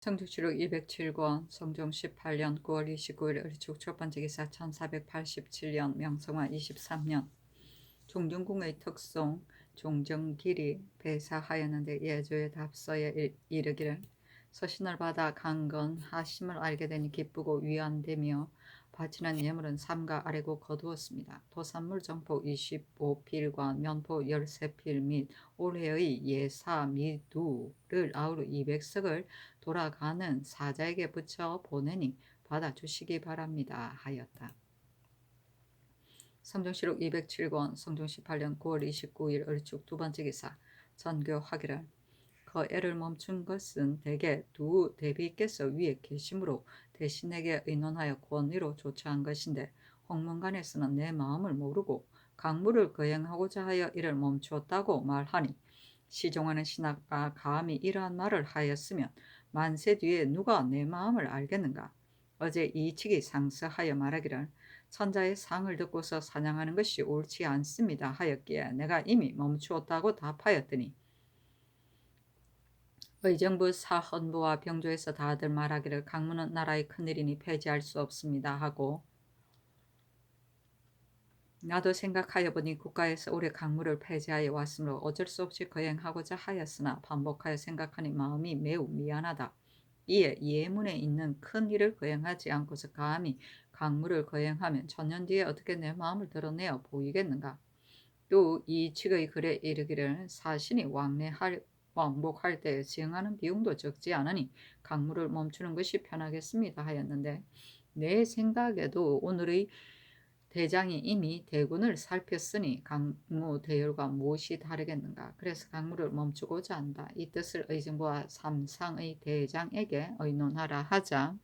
성주시록 207권 성종 18년 9월 29일 을축 첫번째 기사 1487년 명성화 23년 종정궁의 특송 종정길이 배사하였는데 예조의 답서에 이르기를 서신을 받아 강건 하심을 알게 되니 기쁘고 위안되며 바치는 예물은 삼가 아래고 거두었습니다. 도산물 정포 25필과 면포 13필 및 올해의 예사 미두를 아우러 200석을 돌아가는 사자에게 붙여 보내니 받아주시기 바랍니다 하였다. 성종시록 207권 성종 18년 9월 29일 을축 두번째 기사 전교하기를 그 애를 멈춘 것은 대개 두 대비께서 위에 계심으로 대신에게 의논하여 권위로 조처한 것인데 홍문관에서는 내 마음을 모르고 강물을 거행하고자 하여 이를 멈추었다고 말하니 시종하는 신하가 감히 이러한 말을 하였으면 만세 뒤에 누가 내 마음을 알겠는가. 어제 이치기 상서하여 말하기를 천자의 상을 듣고서 사냥하는 것이 옳지 않습니다 하였기에 내가 이미 멈추었다고 답하였더니 의정부 사헌부와 병조에서 다들 말하기를 강문은 나라의 큰일이니 폐지할 수 없습니다 하고 나도 생각하여 보니 국가에서 오래 강물을 폐지하여 왔으므로 어쩔 수 없이 거행하고자 하였으나 반복하여 생각하니 마음이 매우 미안하다. 이에 예문에 있는 큰 일을 거행하지 않고서 감히 강물을 거행하면 천년 뒤에 어떻게 내 마음을 드러내어 보이겠는가. 또 이 측의 글에 이르기를 사신이 왕복할 때 지응하는 비용도 적지 않으니 강물을 멈추는 것이 편하겠습니다 하였는데 내 생각에도 오늘의 대장이 이미 대군을 살폈으니 강무 대열과 무엇이 다르겠는가. 그래서 강물을 멈추고자 한다. 이 뜻을 의정부와 삼상의 대장에게 의논하라 하자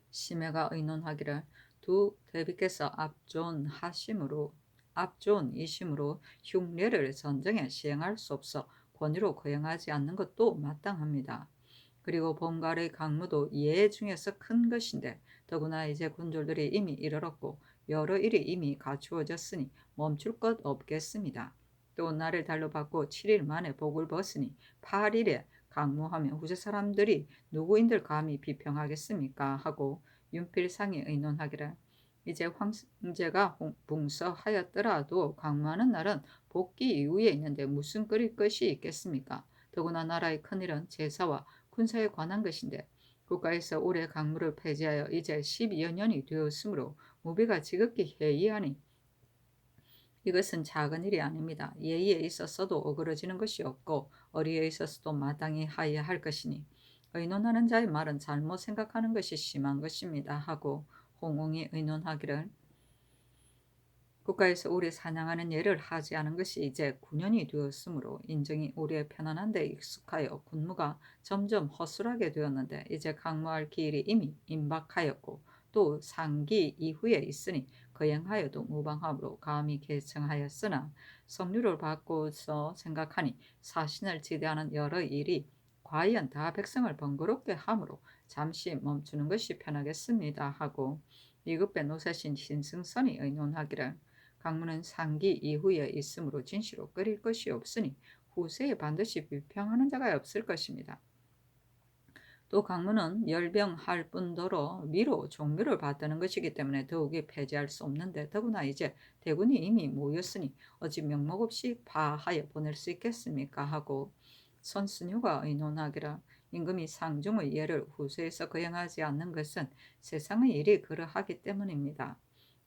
심해가 의논하기를 두 대비께서 압존이심으로 흉례를 전쟁에 시행할 수 없어 권위로 거행하지 않는 것도 마땅합니다. 그리고 본갈의 강무도 예 중에서 큰 것인데 더구나 이제 군졸들이 이미 이르렀고 여러 일이 이미 갖추어졌으니 멈출 것 없겠습니다. 또 날을 달로 받고 7일 만에 복을 벗으니 8일에 강무하면 후세 사람들이 누구인들 감히 비평하겠습니까 하고 윤필상이 의논하기를 이제 황제가 붕서하였더라도 강무하는 날은 복귀 이후에 있는데 무슨 끓일 것이 있겠습니까? 더구나 나라의 큰일은 제사와 군사에 관한 것인데 국가에서 올해 강물을 폐지하여 이제 12여 년이 되었으므로 무비가 지극히 해이하니 이것은 작은 일이 아닙니다. 예의에 있어서도 어그러지는 것이 없고 어리에 있어서도 마땅히 하여야 할 것이니 의논하는 자의 말은 잘못 생각하는 것이 심한 것입니다 하고 홍웅이 의논하기를 국가에서 오래 사냥하는 예를 하지 않은 것이 이제 9년이 되었으므로 인정이 오래 편안한 데 익숙하여 군무가 점점 허술하게 되었는데 이제 강무할 기일이 이미 임박하였고 또 상기 이후에 있으니 거행하여도 무방함으로 감히 개청하였으나 성류를 받고서 생각하니 사신을 지대하는 여러 일이 과연 다 백성을 번거롭게 함으로 잠시 멈추는 것이 편하겠습니다 하고 이급배 노사신 신승선이 의논하기를 강문은 상기 이후에 있으므로 진시로 끓일 것이 없으니 후세에 반드시 비평하는 자가 없을 것입니다. 또 강문은 열병할 뿐더러 미로 종묘를 받드는 것이기 때문에 더욱이 폐지할 수 없는데 더구나 이제 대군이 이미 모였으니 어찌 명목 없이 파하여 보낼 수 있겠습니까 하고 선순유가 의논하기라 임금이 상중의 예를 후세에서 거행하지 않는 것은 세상의 일이 그러하기 때문입니다.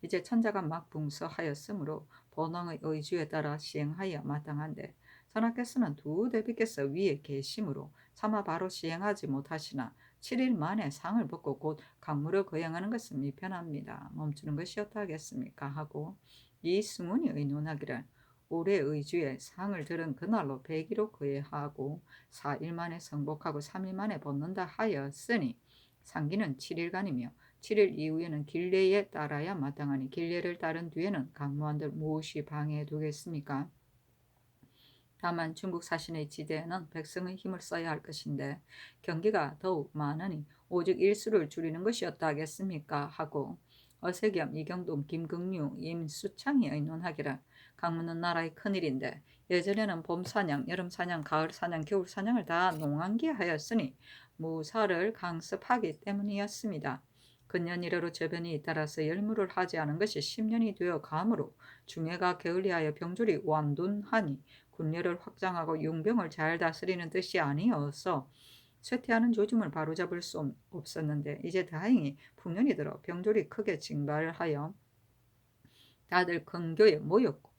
이제 천자가 막 붕서하였으므로 본왕의 의주에 따라 시행하여 마땅한데 전하께서는 두 대비께서 위에 계심으로 차마 바로 시행하지 못하시나 7일 만에 상을 벗고 곧 강물을 거행하는 것은 미편합니다. 멈추는 것이 어떠하겠습니까 하고 이승훈이 의논하기를 올해 의주에 상을 들은 그날로 100일로 거해하고 4일 만에 성복하고 3일 만에 벗는다 하였으니 상기는 7일간이며 7일 이후에는 길례에 따라야 마땅하니 길례를 따른 뒤에는 강무한들 무엇이 방해해 두겠습니까? 다만 중국 사신의 지대에는 백성의 힘을 써야 할 것인데 경기가 더욱 많으니 오직 일수를 줄이는 것이 어떠하겠습니까? 하고 어세겸, 이경동, 김긍류, 임수창이 의논하기를 강문은 나라의 큰일인데 예전에는 봄사냥, 여름사냥, 가을사냥, 겨울사냥을 다 농한기하였으니 무사를 강습하기 때문이었습니다. 근년 이래로 저변이 잇따라서 열무를 하지 않은 것이 10년이 되어 가므로 중해가 게을리하여 병졸이 완둔하니 군례를 확장하고 용병을 잘 다스리는 뜻이 아니어서 쇠퇴하는 조짐을 바로잡을 수 없었는데 이제 다행히 풍년이 들어 병졸이 크게 증발하여 다들 근교에 모였고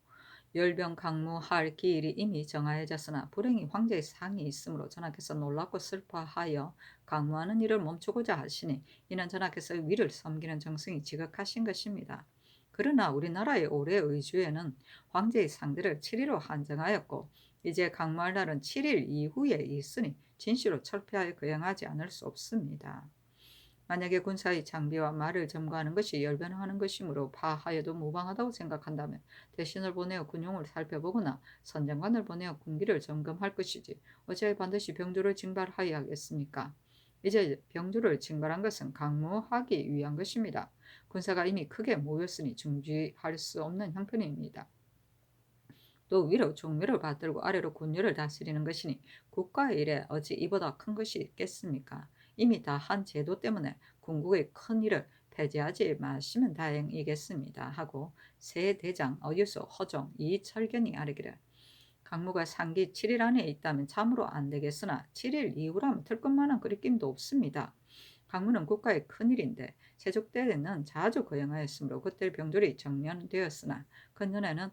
열병 강무할 기일이 이미 정하여졌으나 불행히 황제의 상이 있으므로 전하께서 놀랍고 슬퍼하여 강무하는 일을 멈추고자 하시니 이는 전하께서 위를 섬기는 정성이 지극하신 것입니다. 그러나 우리나라의 올해 의주에는 황제의 상대를 7일로 한정하였고 이제 강무할 날은 7일 이후에 있으니 진시로 철폐하여 거행하지 않을 수 없습니다. 만약에 군사의 장비와 말을 점거하는 것이 열변하는 것이므로 파하여도 무방하다고 생각한다면 대신을 보내어 군용을 살펴보거나 선장관을 보내어 군기를 점검할 것이지 어찌하여 반드시 병조를 징발하여야 하겠습니까? 이제 병조를 징발한 것은 강무하기 위한 것입니다. 군사가 이미 크게 모였으니 중지할 수 없는 형편입니다. 또 위로 종묘를 받들고 아래로 군주를 다스리는 것이니 국가의 일에 어찌 이보다 큰 것이 있겠습니까? 이미 다 한 제도 때문에 궁극의 큰 일을 폐지하지 마시면 다행이겠습니다. 하고 새 대장 어유수 허종 이철견이 아뢰기를 강무가 상기 7일 안에 있다면 참으로 안 되겠으나 7일 이후라면 틀것만한 거리낌도 없습니다. 강무는 국가의 큰일인데 세종 때에는 자주 거행하였으므로 그때 병졸이 정년되었으나 근년에는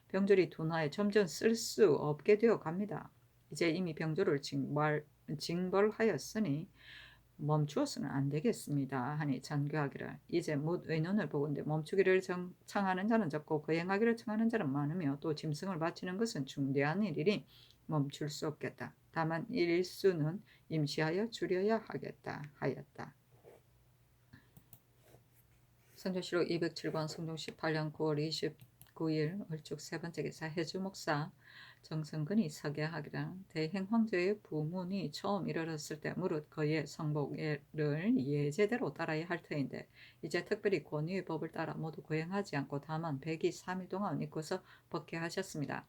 병졸이 둔화해 점점 쓸 수 없게 되어 갑니다. 이제 이미 병졸을 징벌하였으니 멈추어서는 안 되겠습니다. 하니 전교하기를 이제 못 의논을 보건대 멈추기를 청하는 자는 적고 거행하기를 청하는 자는 많으며 또 짐승을 바치는 것은 중대한 일이니 멈출 수 없겠다. 다만 일수는 임시하여 줄여야 하겠다 하였다. 선조실록 207권 성종 18년 9월 29일 을죽 세 번째 기사 해주 목사 정성근이 서계하기를 대행 황제의 부문이 처음 이르렀을 때 무릇 그의 성복을 예제대로 따라야 할 터인데 이제 특별히 권위의 법을 따라 모두 거행하지 않고 다만 103일 동안 잊고서 벗게 하셨습니다.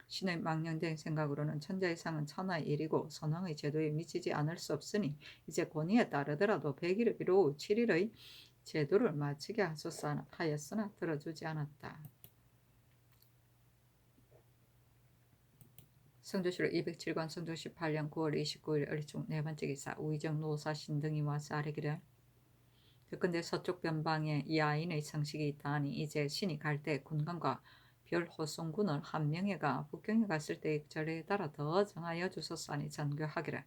신의 망령된 생각으로는 천자의 상은 천하의 일이고 선왕의 제도에 미치지 않을 수 없으니 이제 권위에 따르더라도 100일을 미루고 7일의 제도를 마치게 하였으나 들어주지 않았다. 성조실록 207권 성조 18년 9월 29일 을중 네 번째 기사 우의정 노사신 등이 와서 아뢰기를 근데 서쪽 변방에 이 아인의 성식이 있다하니 이제 신이 갈 때 군관과 별호송군을 한 명에가 북경에 갔을 때의 절에 따라 더 정하여 주소서 하니 전교하기를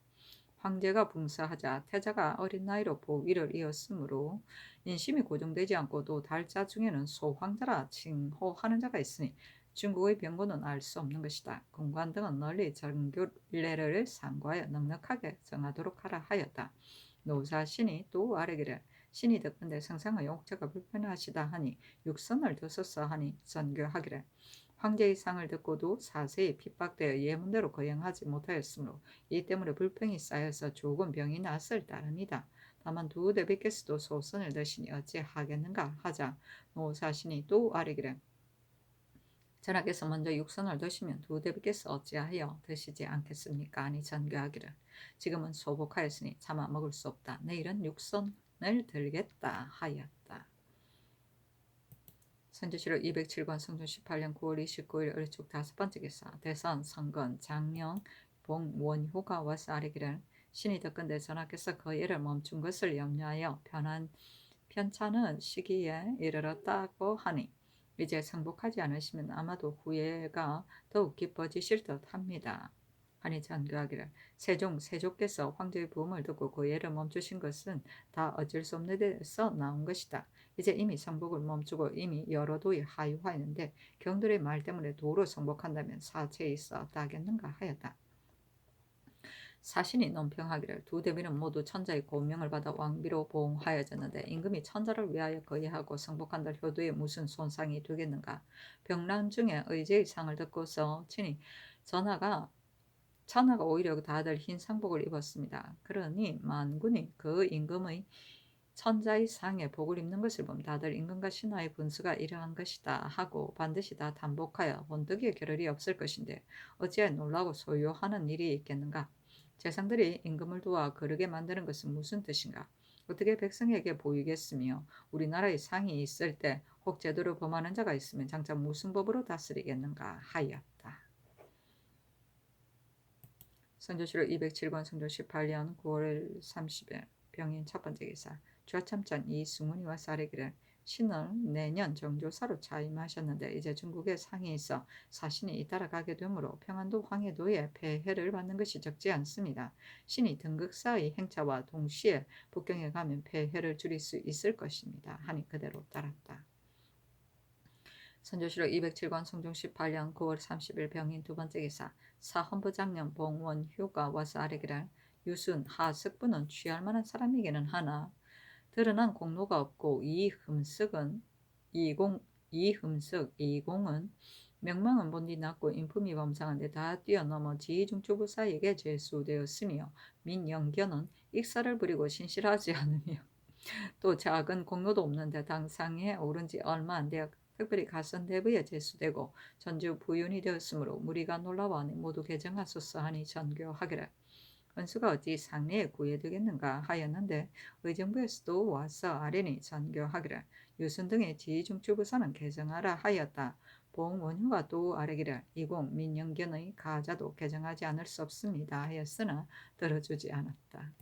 황제가 붕사하자 태자가 어린 나이로 보위를 이었으므로 인심이 고정되지 않고도 달자 중에는 소황자라 칭호하는 자가 있으니 중국의 병고는 알 수 없는 것이다. 공관 등은 널리 정교례를 상고하여 넉넉하게 정하도록 하라 하였다. 노사신이 또 아뢰기를 신이 듣건대 성상의 옥체가 불편하시다 하니 육선을 드소서 하니 전교하기를 황제의 상을 듣고도 사세히 핍박되어 예문대로 거행하지 못하였으므로 이 때문에 불평이 쌓여서 조금 병이 났을 따름이다. 다만 두 대비께서도 소선을 드시니 어찌하겠는가 하자 노사신이 또 아뢰기를 전하께서 먼저 육선을 드시면 두 대비께서 어찌하여 드시지 않겠습니까? 아니 전교하기를 지금은 소복하였으니 차마 먹을 수 없다. 내일은 육선을 들겠다 하였다. 선조실록 207권 성종 18년 9월 29일 을죽 다섯 번째 기사 대선 선건 장령 봉원효가 와서 아뢰기를 신이 듣건대 전하께서 그 일을 멈춘 것을 염려하여 편찮은 시기에 이르렀다고 하니 이제 성복하지 않으시면 아마도 후회가 더욱 깊어지실 듯합니다. 하니 전교하기를 세조께서 황제의 부음을 듣고 그 예를 멈추신 것은 다 어쩔 수 없는 데서 나온 것이다. 이제 이미 성복을 멈추고 이미 여러 도에 하유하였는데 경들의 말 때문에 도로 성복한다면 사체에 있어 어떠하겠는가 하였다. 사신이 논평하기를 두 대비는 모두 천자의 고명을 받아 왕비로 보응하여졌는데 임금이 천자를 위하여 거예하고 성복한들 효도에 무슨 손상이 되겠는가. 병란 중에 의제의 상을 듣고서 친히 천하가 오히려 다들 흰 상복을 입었습니다. 그러니 만군이 그 임금의 천자의 상에 복을 입는 것을 보면 다들 임금과 신하의 분수가 이러한 것이다 하고 반드시 다 단복하여 본득이의 겨를이 없을 것인데 어찌하여 놀라고 소요하는 일이 있겠는가. 재상들이 임금을 도와 거르게 만드는 것은 무슨 뜻인가? 어떻게 백성에게 보이겠으며 우리나라의 상이 있을 때 혹 제대로 범하는 자가 있으면 장차 무슨 법으로 다스리겠는가 하였다. 성조실록 207권 성조 18년 9월 30일 병인 첫 번째 기사 좌참전 이승훈이와 사례기를 신을 내년 정조사로 차임하셨는데 이제 중국에 상이 있어 사신이 잇따라 가게 되므로 평안도 황해도에 폐해를 받는 것이 적지 않습니다. 신이 등극사의 행차와 동시에 북경에 가면 폐해를 줄일 수 있을 것입니다. 하니 그대로 따랐다. 선조실록 207권 성종 18년 9월 30일 병인 두 번째 기사 사헌부장령 봉원효가 와서 아뢰기를 유순 하석부는 취할 만한 사람이기는 하나 드러난 공로가 없고 이금석이공은 명망은 본디 낮고 인품이 범상한데 다 뛰어넘어 지휘중추부사에게 제수되었으며 민영견은 익사를 부리고 신실하지 않으며 또 작은 공로도 없는데 당상에 오른 지 얼마 안 되어 특별히 가선대부에 제수되고 전주 부윤이 되었으므로 무리가 놀라워하니 모두 개정하소서 하니 전교하기를 은수가 어찌 상례에 구애되겠는가 하였는데 의정부에서도 와서 아뢰니 전교하기를 유순 등의 지휘중추부사는 개정하라 하였다. 봉원효가 또 아뢰기를 이공 민영견의 가자도 개정하지 않을 수 없습니다 하였으나 들어주지 않았다.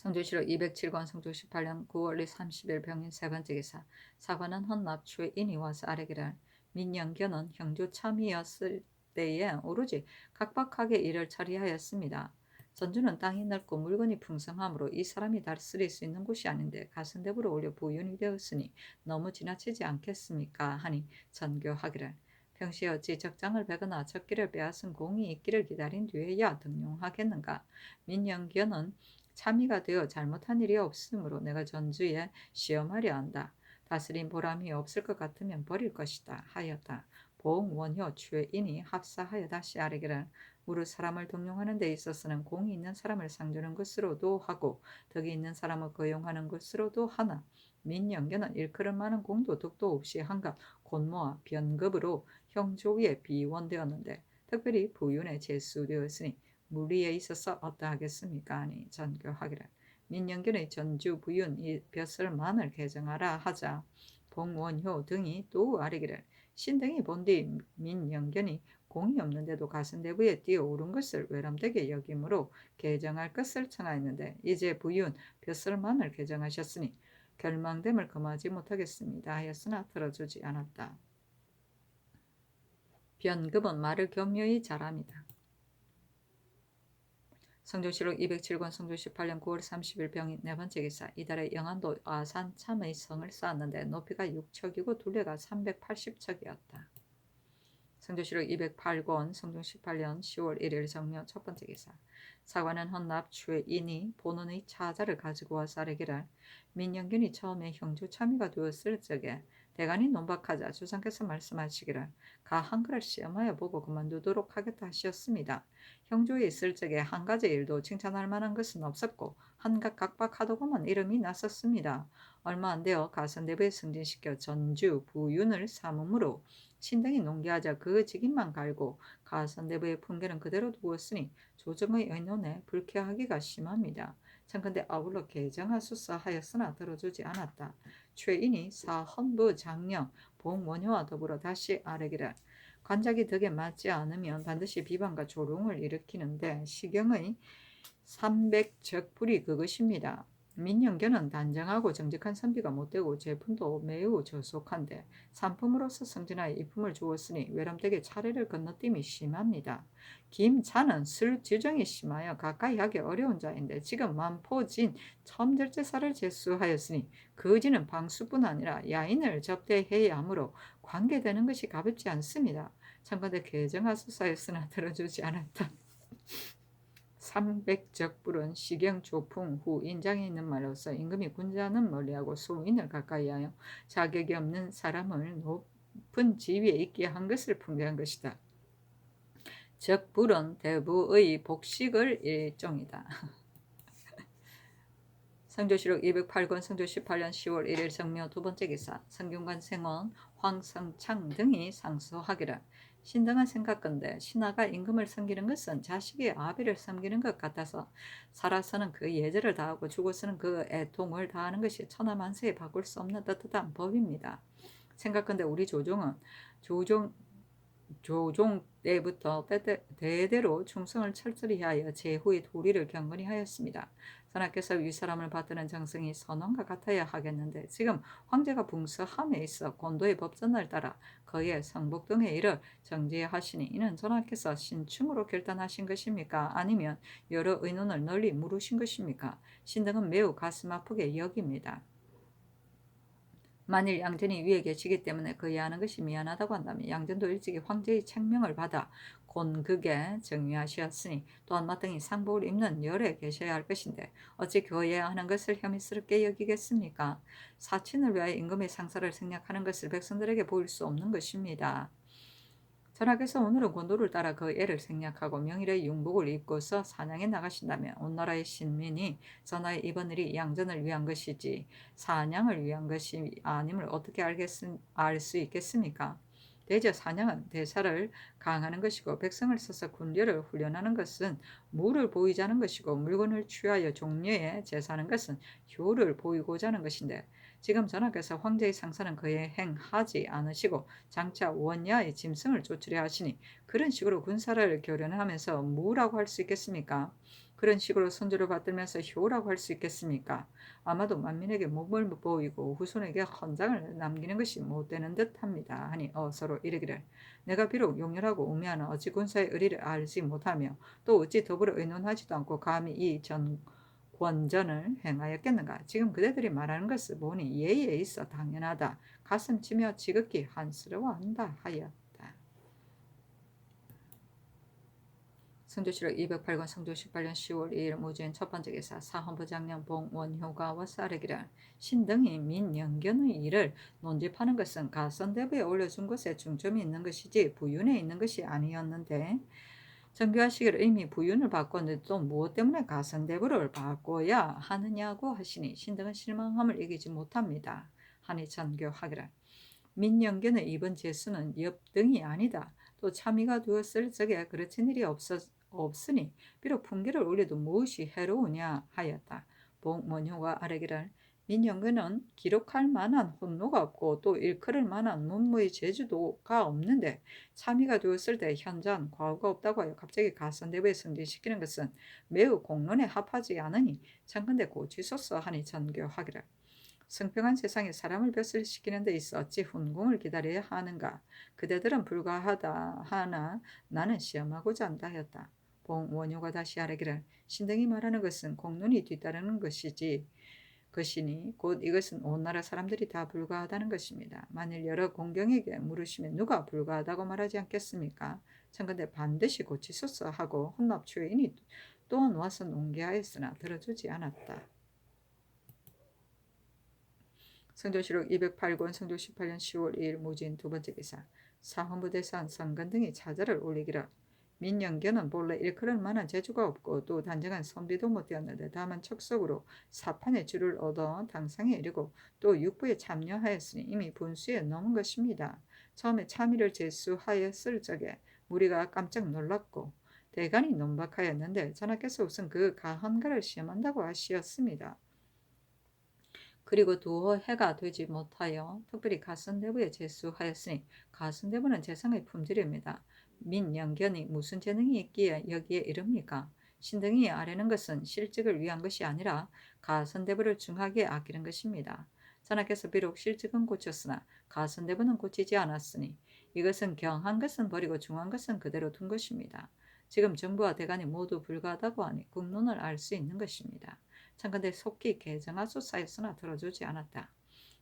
성조실록 207권 성조 18년 9월 30일 병인 세 번째 기사 사관은 헌납 최인이 와서 아뢰기를 민영견은 형조 참이었을 때에 오로지 각박하게 일을 처리하였습니다. 전주는 땅이 넓고 물건이 풍성하므로 이 사람이 다스릴 수 있는 곳이 아닌데 가선대부로 올려 부윤이 되었으니 너무 지나치지 않겠습니까? 하니 전교하기를 평시에 어찌 적장을 베거나 적기를 빼앗은 공이 있기를 기다린 뒤에야 등용하겠는가? 민영견은 참의가 되어 잘못한 일이 없으므로 내가 전주에 시험하려 한다. 다스린 보람이 없을 것 같으면 버릴 것이다 하였다. 봉원효 최인이 합사하여 다시 아뢰기를 무릇 사람을 등용하는 데 있어서는 공이 있는 사람을 상주는 것으로도 하고 덕이 있는 사람을 거용하는 것으로도 하나 민영견은 일컬을 만한 공도 덕도 없이 한갓 곤모와 변급으로 형조위에 비원되었는데 특별히 부윤에 제수되었으니 무리에 있어서 어떠하겠습니까? 하니 전교하기를 민영견의 전주 부윤 이 벼슬만을 개정하라 하자 봉원효 등이 또 아뢰기를 신등이 본디 민영견이 공이 없는데도 가선대부에 뛰어오른 것을 외람되게 여김으로 개정할 것을 청하였는데 이제 부윤 벼슬만을 개정하셨으니 결망됨을 금하지 못하겠습니다 하였으나 들어주지 않았다. 변급은 말을 교묘히 잘합니다. 성조실록 207권 성조 18년 9월 30일 병인 네 번째 기사 이달에 영안도 아산 참의 성을 쌓았는데 높이가 6척이고 둘레가 380척이었다. 성조실록 208권 성종 18년 10월 1일 정묘 첫 번째 기사 사관은 헌납 최인이 본원의 차자를 가지고 와서 아뢰기를 민영균이 처음에 형조 참의가 되었을 적에 대간이 논박하자 주상께서 말씀하시기를 가 한 그릇 시험하여 보고 그만두도록 하겠다 하셨습니다. 형조에 있을 적에 한 가지 일도 칭찬할 만한 것은 없었고 한갓 각박하더구만 이름이 났었습니다. 얼마 안 되어 가선대부에 승진시켜 전주 부윤을 삼음으로 신등이 농기하자 그 직임만 갈고 가선대부의 품계는 그대로 두었으니 조정의 의논에 불쾌하기가 심합니다. 청컨대 아울러 개정하소서 하였으나 들어주지 않았다. 최인이 사헌부 장령 봉원효와 더불어 다시 아뢰기를 관작이 덕에 맞지 않으면 반드시 비방과 조롱을 일으키는데 시경의 300적불이 그것입니다. 민영견은 단정하고 정직한 선비가 못되고 제품도 매우 저속한데 상품으로서 승진하여 이품을 주었으니 외람되게 차례를 건너뛰음이 심합니다. 김자는 술 지정이 심하여 가까이 하기 어려운 자인데 지금 만포진 첨절제사를 제수하였으니 그지는 방수뿐 아니라 야인을 접대해야 하므로 관계되는 것이 가볍지 않습니다. 참건대 개정하소서였으나 들어주지 않았다. 300적불은 시경 조풍 후 인장에 있는 말로서 임금이 군자는 멀리하고 소인을 가까이하여 자격이 없는 사람을 높은 지위에 있게 한 것을 풍자한 것이다. 적불은 대부의 복식을 일종이다. 성조실록 208권 성조 18년 10월 1일 정묘 두 번째 기사 성균관 생원 황성창 등이 상소하기를 신등은 생각건대 신하가 임금을 섬기는 것은 자식이 아비를 섬기는 것 같아서 살아서는 그 예절을 다하고 죽어서는 그 애통을 다하는 것이 천하만세에 바꿀 수 없는 떳떳한 법입니다. 생각건대 우리 조종 조종 때부터 대대로 충성을 철저히 하여 제후의 도리를 경건히 하였습니다. 선하께서 윗사람을 받드는 정성이 선원과 같아야 하겠는데 지금 황제가 붕서함에 있어 곤도의 법전을 따라 그의 성복 등의 일을 정지하시니 이는 전하께서 신충으로 결단하신 것입니까? 아니면 여러 의논을 널리 물으신 것입니까? 신등은 매우 가슴 아프게 여깁니다. 만일 양전이 위에 계시기 때문에 그이 하는 것이 미안하다고 한다면 양전도 일찍이 황제의 책명을 받아 곤극에 정위하시었으니 또한 마땅히 상복을 입는 열에 계셔야 할 것인데 어찌 그어야 하는 것을 혐의스럽게 여기겠습니까? 사친을 위하여 임금의 상사를 생략하는 것을 백성들에게 보일 수 없는 것입니다. 전하께서 오늘은 곤도를 따라 그 애를 생략하고 명일의 융복을 입고서 사냥에 나가신다면 온 나라의 신민이 전하의 이번 일이 양전을 위한 것이지 사냥을 위한 것이 아님을 어떻게 알 수 있겠습니까? 대저 사냥은 대사를 강하는 것이고 백성을 써서 군대를 훈련하는 것은 무를 보이자 하는 것이고 물건을 취하여 종려에 제사하는 것은 효를 보이고자 하는 것인데 지금 전하께서 황제의 상사는 그에 행하지 않으시고 장차 원야의 짐승을 쫓으려 하시니 그런 식으로 군사를 교련하면서 무라고 할 수 있겠습니까? 그런 식으로 선조를 받들면서 효라고 할 수 있겠습니까? 아마도 만민에게 목을 보이고 후손에게 헌장을 남기는 것이 못되는 듯합니다. 하니 서로 이르기를 내가 비록 용렬하고 우매하나 어찌 군사의 의리를 알지 못하며 또 어찌 더불어 의논하지도 않고 감히 이 권전을 행하였겠는가? 지금 그대들이 말하는 것을 보니 예의에 있어 당연하다. 가슴 치며 지극히 한스러워한다 하였다. 성조실록 208권 성조 18년 10월 2일 무주인 첫 번째 기사 사헌부장령 봉원효가 와사르기를 신등이 민영견의 일을 논집하는 것은 가선대부에 올려준 것에 중점이 있는 것이지 부윤에 있는 것이 아니었는데 정교하시기를 이미 부윤을 바꿨는데 또 무엇 때문에 가선대부를 바꿔야 하느냐고 하시니 신등은 실망함을 이기지 못합니다. 하니 전교하기를 민영견의 이번 제수는 엽등이 아니다. 또 참의가 되었을 적에 그르친 일이 없으니 비록 풍기를 올려도 무엇이 해로우냐 하였다. 봉원효가 아뢰기를 민영근은 기록할 만한 혼노가 없고 또 일컬을 만한 문무의 재주도가 없는데 참의가 되었을 때 현장 과오가 없다고 하여 갑자기 가선대부에 승진시키는 것은 매우 공론에 합하지 않으니 청컨대 고치소서 하니 전교하기를 승평한 세상에 사람을 벼슬시키는 데 있어 어찌 훈공을 기다려야 하는가. 그대들은 불가하다 하나 나는 시험하고자 한다 하였다. 봉원효가 다시 아뢰기를 신등이 말하는 것은 공론이 뒤따르는 것이니 곧 이것은 온 나라 사람들이 다 불가하다는 것입니다. 만일 여러 공경에게 물으시면 누가 불가하다고 말하지 않겠습니까? 청컨대 반드시 고치소서 하고 혼납추인이 또한 와서 농계하였으나 들어주지 않았다. 성조실록 208권 성조 18년 10월 2일 무진 두 번째 기사 사헌부대상 성건 등이 차자를 올리기를 민영견은 본래 일컬을 만한 재주가 없고 또 단정한 선비도 못되었는데 다만 척석으로 사판의 줄을 얻어 당상에 이르고 또 육부에 참여하였으니 이미 분수에 넘은 것입니다. 처음에 참의를 제수하였을 적에 무리가 깜짝 놀랐고 대간이 논박하였는데 전하께서 우선 그 가헌가를 시험한다고 하시었습니다. 그리고 두어 해가 되지 못하여 특별히 가선대부에 제수하였으니 가선대부는 재상의 품질입니다. 민영견이 무슨 재능이 있기에 여기에 이릅니까? 신등이 아뢰는 것은 실직을 위한 것이 아니라 가선대부를 중하게 아끼는 것입니다. 전하께서 비록 실직은 고쳤으나 가선대부는 고치지 않았으니 이것은 경한 것은 버리고 중한 것은 그대로 둔 것입니다. 지금 정부와 대간이 모두 불가하다고 하니 국론을 알 수 있는 것입니다. 청컨대 속히 개정하소사였으나 들어주지 않았다.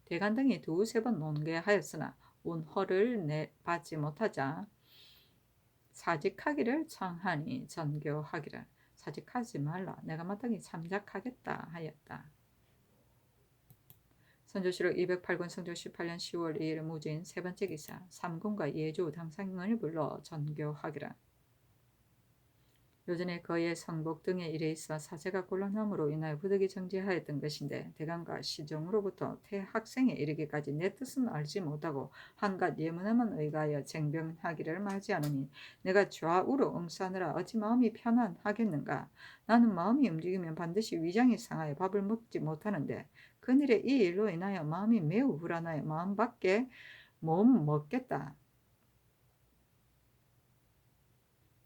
대간 등이 두세 번 논계하였으나 운허를 받지 못하자 사직하기를 청하니 전교하기를 사직하지 말라 내가 마땅히 참작하겠다 하였다. 선조실록 208권 성조 18년 10월 2일 무진 세 번째 기사 삼군과 예조 당상인을 불러 전교하기를 요전에 그의 성복 등의 일에 있어 사제가 곤란함으로 인하여 부득이 정지하였던 것인데 대감과 시종으로부터 태학생에 이르기까지 내 뜻은 알지 못하고 한갓 예문에만 의가하여 쟁병하기를 맞이하느니 내가 좌우로 응수하느라 어찌 마음이 편안하겠는가. 나는 마음이 움직이면 반드시 위장이 상하여 밥을 먹지 못하는데 그늘의 이 일로 인하여 마음이 매우 불안하여 마음밖에 못 먹겠다.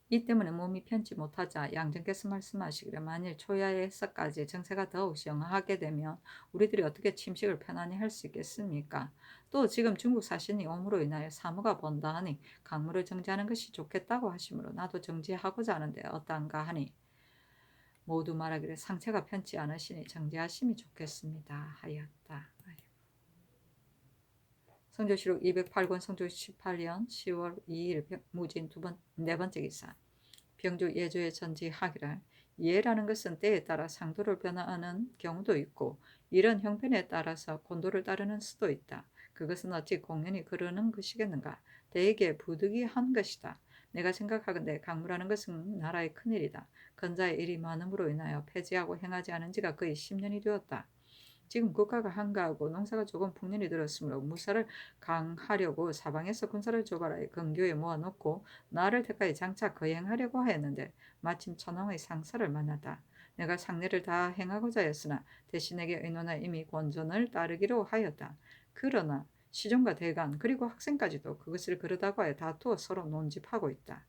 이 때문에 몸이 편치 못하자 양정께서 말씀하시기를 만일 초야에서까지 정세가 더욱 영하게 되면 우리들이 어떻게 침식을 편안히 할 수 있겠습니까? 또 지금 중국 사신이 옴으로 인하여 사무가 번다 하니 강물을 정지하는 것이 좋겠다고 하시므로 나도 정지하고자 하는데 어떠한가 하니 모두 말하기를 상태가 편치 않으시니 정지하심이 좋겠습니다 하였다. 성조실록 208권 성조 18년 10월 2일 무진 네 번째 기사. 병조 예조의 전지하기를 예라는 것은 때에 따라 상도를 변화하는 경우도 있고 이런 형편에 따라서 곤도를 따르는 수도 있다. 그것은 어찌 공연히 그러는 것이겠는가. 대개 부득이한 것이다. 내가 생각하건대 강무라는 것은 나라의 큰일이다. 건자의 일이 많음으로 인하여 폐지하고 행하지 않은 지가 거의 10년이 되었다. 지금 국가가 한가하고 농사가 조금 풍년이 들었으므로 무사를 강하려고 사방에서 군사를 조발하여 근교에 모아놓고 나를 택하여 장차 거행하려고 하였는데 마침 천황의 상사를 만났다. 내가 상례를 다 행하고자 했으나 대신에게 의논하 이미 권전을 따르기로 하였다. 그러나 시종과 대간 그리고 학생까지도 그것을 그러다고 하여 다투어 서로 논집하고 있다.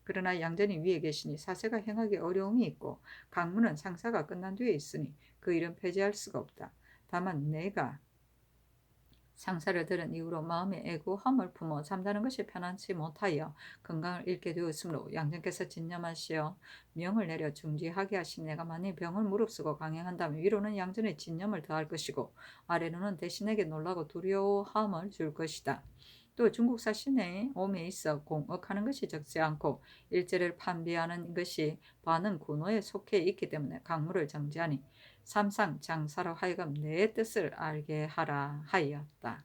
그러나 양전이 위에 계시니 사세가 행하기 어려움이 있고 강문은 상사가 끝난 뒤에 있으니 그 일은 폐지할 수가 없다. 다만 내가 상사를 들은 이후로 마음에 애고함을 품어 잠자는 것이 편안치 못하여 건강을 잃게 되었으므로 양전께서 진념하시어 명을 내려 중지하게 하신 내가 만일 병을 무릅쓰고 강행한다면 위로는 양전의 진념을 더할 것이고 아래로는 대신에게 놀라고 두려워함을 줄 것이다. 또 중국 사신의 옴에 있어 공억하는 것이 적지 않고 일제를 판비하는 것이 반은 군호에 속해 있기 때문에 강물을 정지하니 삼상 장사로 하여금 내 뜻을 알게 하라 하였다.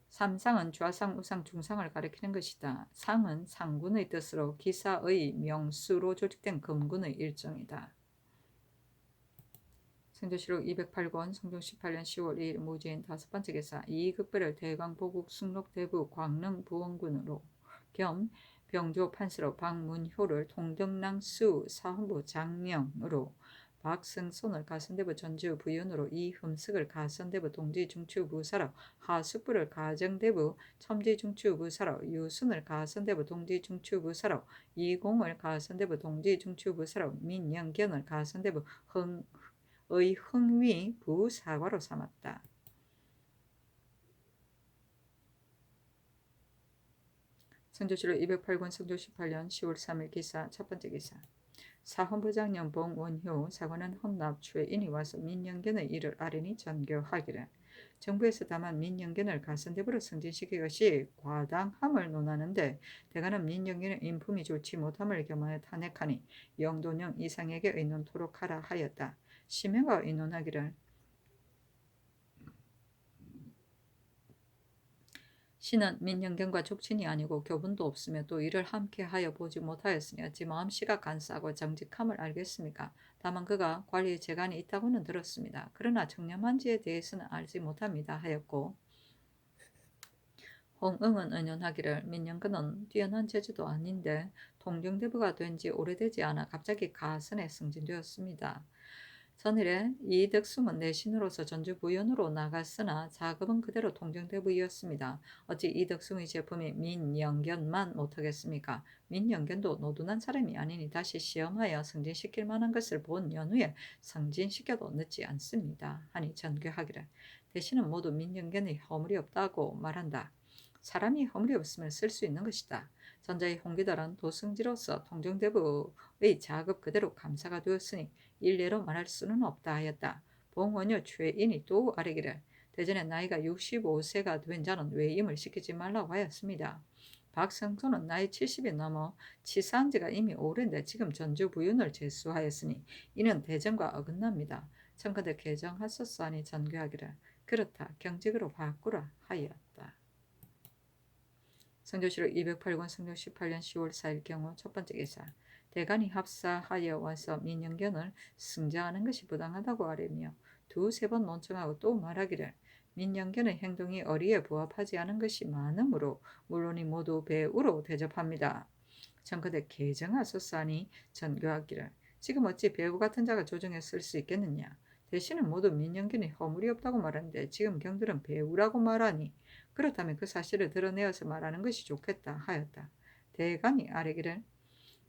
삼상은 좌상, 우상, 중상을 가리키는 것이다. 상은 상군의 뜻으로 기사의 명수로 조직된 금군의 일종이다. 성조실록 208권 성종 18년 10월 2일 무진 다섯 번째 기사 이익급배를 대광 보국 승록 대부 광릉 부원군으로 겸 병조 판서로 박문효를 통정랑 수 사헌부 장명으로 박승손을 가선대부 전주 부윤으로 이흠석을 가선대부 동지중추부사로 하숙부를 가정대부 첨지중추부사로 유순을 가선대부 동지중추부사로 이공을 가선대부 동지중추부사로 민영견을 가선대부 흥위 부사과로 삼았다. 성조실록 208권 성조 18년 10월 3일 기사 첫 번째 기사 사헌부장령 봉원효 사관은 헌납 최인이 와서 민영견의 일을 아뢰니 전교하기를 정부에서 다만 민영견을 가선대부로 승진시킨 것이 과당함을 논하는데 대가는 민영견의 인품이 좋지 못함을 겸하여 탄핵하니 영도령 이상에게 의논토록 하라 하였다. 심해가 의논하기를 신은 민영견과 족친이 아니고 교분도 없으며 또 이를 함께하여 보지 못하였으니 어찌 마음씨가 간사하고 정직함을 알겠습니까? 다만 그가 관리의 재간이 있다고는 들었습니다. 그러나 청렴한지에 대해서는 알지 못합니다 하였고 홍응은 의논하기를 민영근은 뛰어난 재주도 아닌데 통정대부가 된 지 오래되지 않아 갑자기 가선에 승진되었습니다. 전일에 이덕숭은 내신으로서 전주 부연으로 나갔으나 작업은 그대로 통정대부이었습니다. 어찌 이덕숭의 제품이 민영견만 못하겠습니까? 민영견도 노둔한 사람이 아니니 다시 시험하여 승진시킬 만한 것을 본 연후에 승진시켜도 늦지 않습니다. 하니 전교하기를 대신은 모두 민영견의 허물이 없다고 말한다. 사람이 허물이 없으면 쓸 수 있는 것이다. 전자의 홍기달은 도승지로서 통정대부의 작업 그대로 감사가 되었으니 일례로 말할 수는 없다 하였다. 봉원효 최인이 또 아뢰기를 대전에 나이가 65세가 된 자는 외임을 시키지 말라고 하였습니다. 박성소는 나이 70이 넘어 치사한 지가 이미 오랜데 지금 전주 부윤을 제수하였으니 이는 대전과 어긋납니다. 청컨대 개정하소서 하니 전교하기를 그렇다 경직으로 바꾸라 하였다. 성조실록 208권 성조 18년 10월 4일 경우 첫 번째 기사. 대간이 합사하여 와서 민영견을 승자하는 것이 부당하다고 아뢰며 두세 번 논청하고 또 말하기를 민영견의 행동이 어리에 부합하지 않은 것이 많으므로 물론이 모두 배우로 대접합니다. 청거대 개정하소서하니 전교하기를 지금 어찌 배우 같은 자가 조정에 쓸 수 있겠느냐. 대신은 모두 민영견이 허물이 없다고 말하는데 지금 경들은 배우라고 말하니 그렇다면 그 사실을 드러내어서 말하는 것이 좋겠다 하였다. 대간이 아뢰기를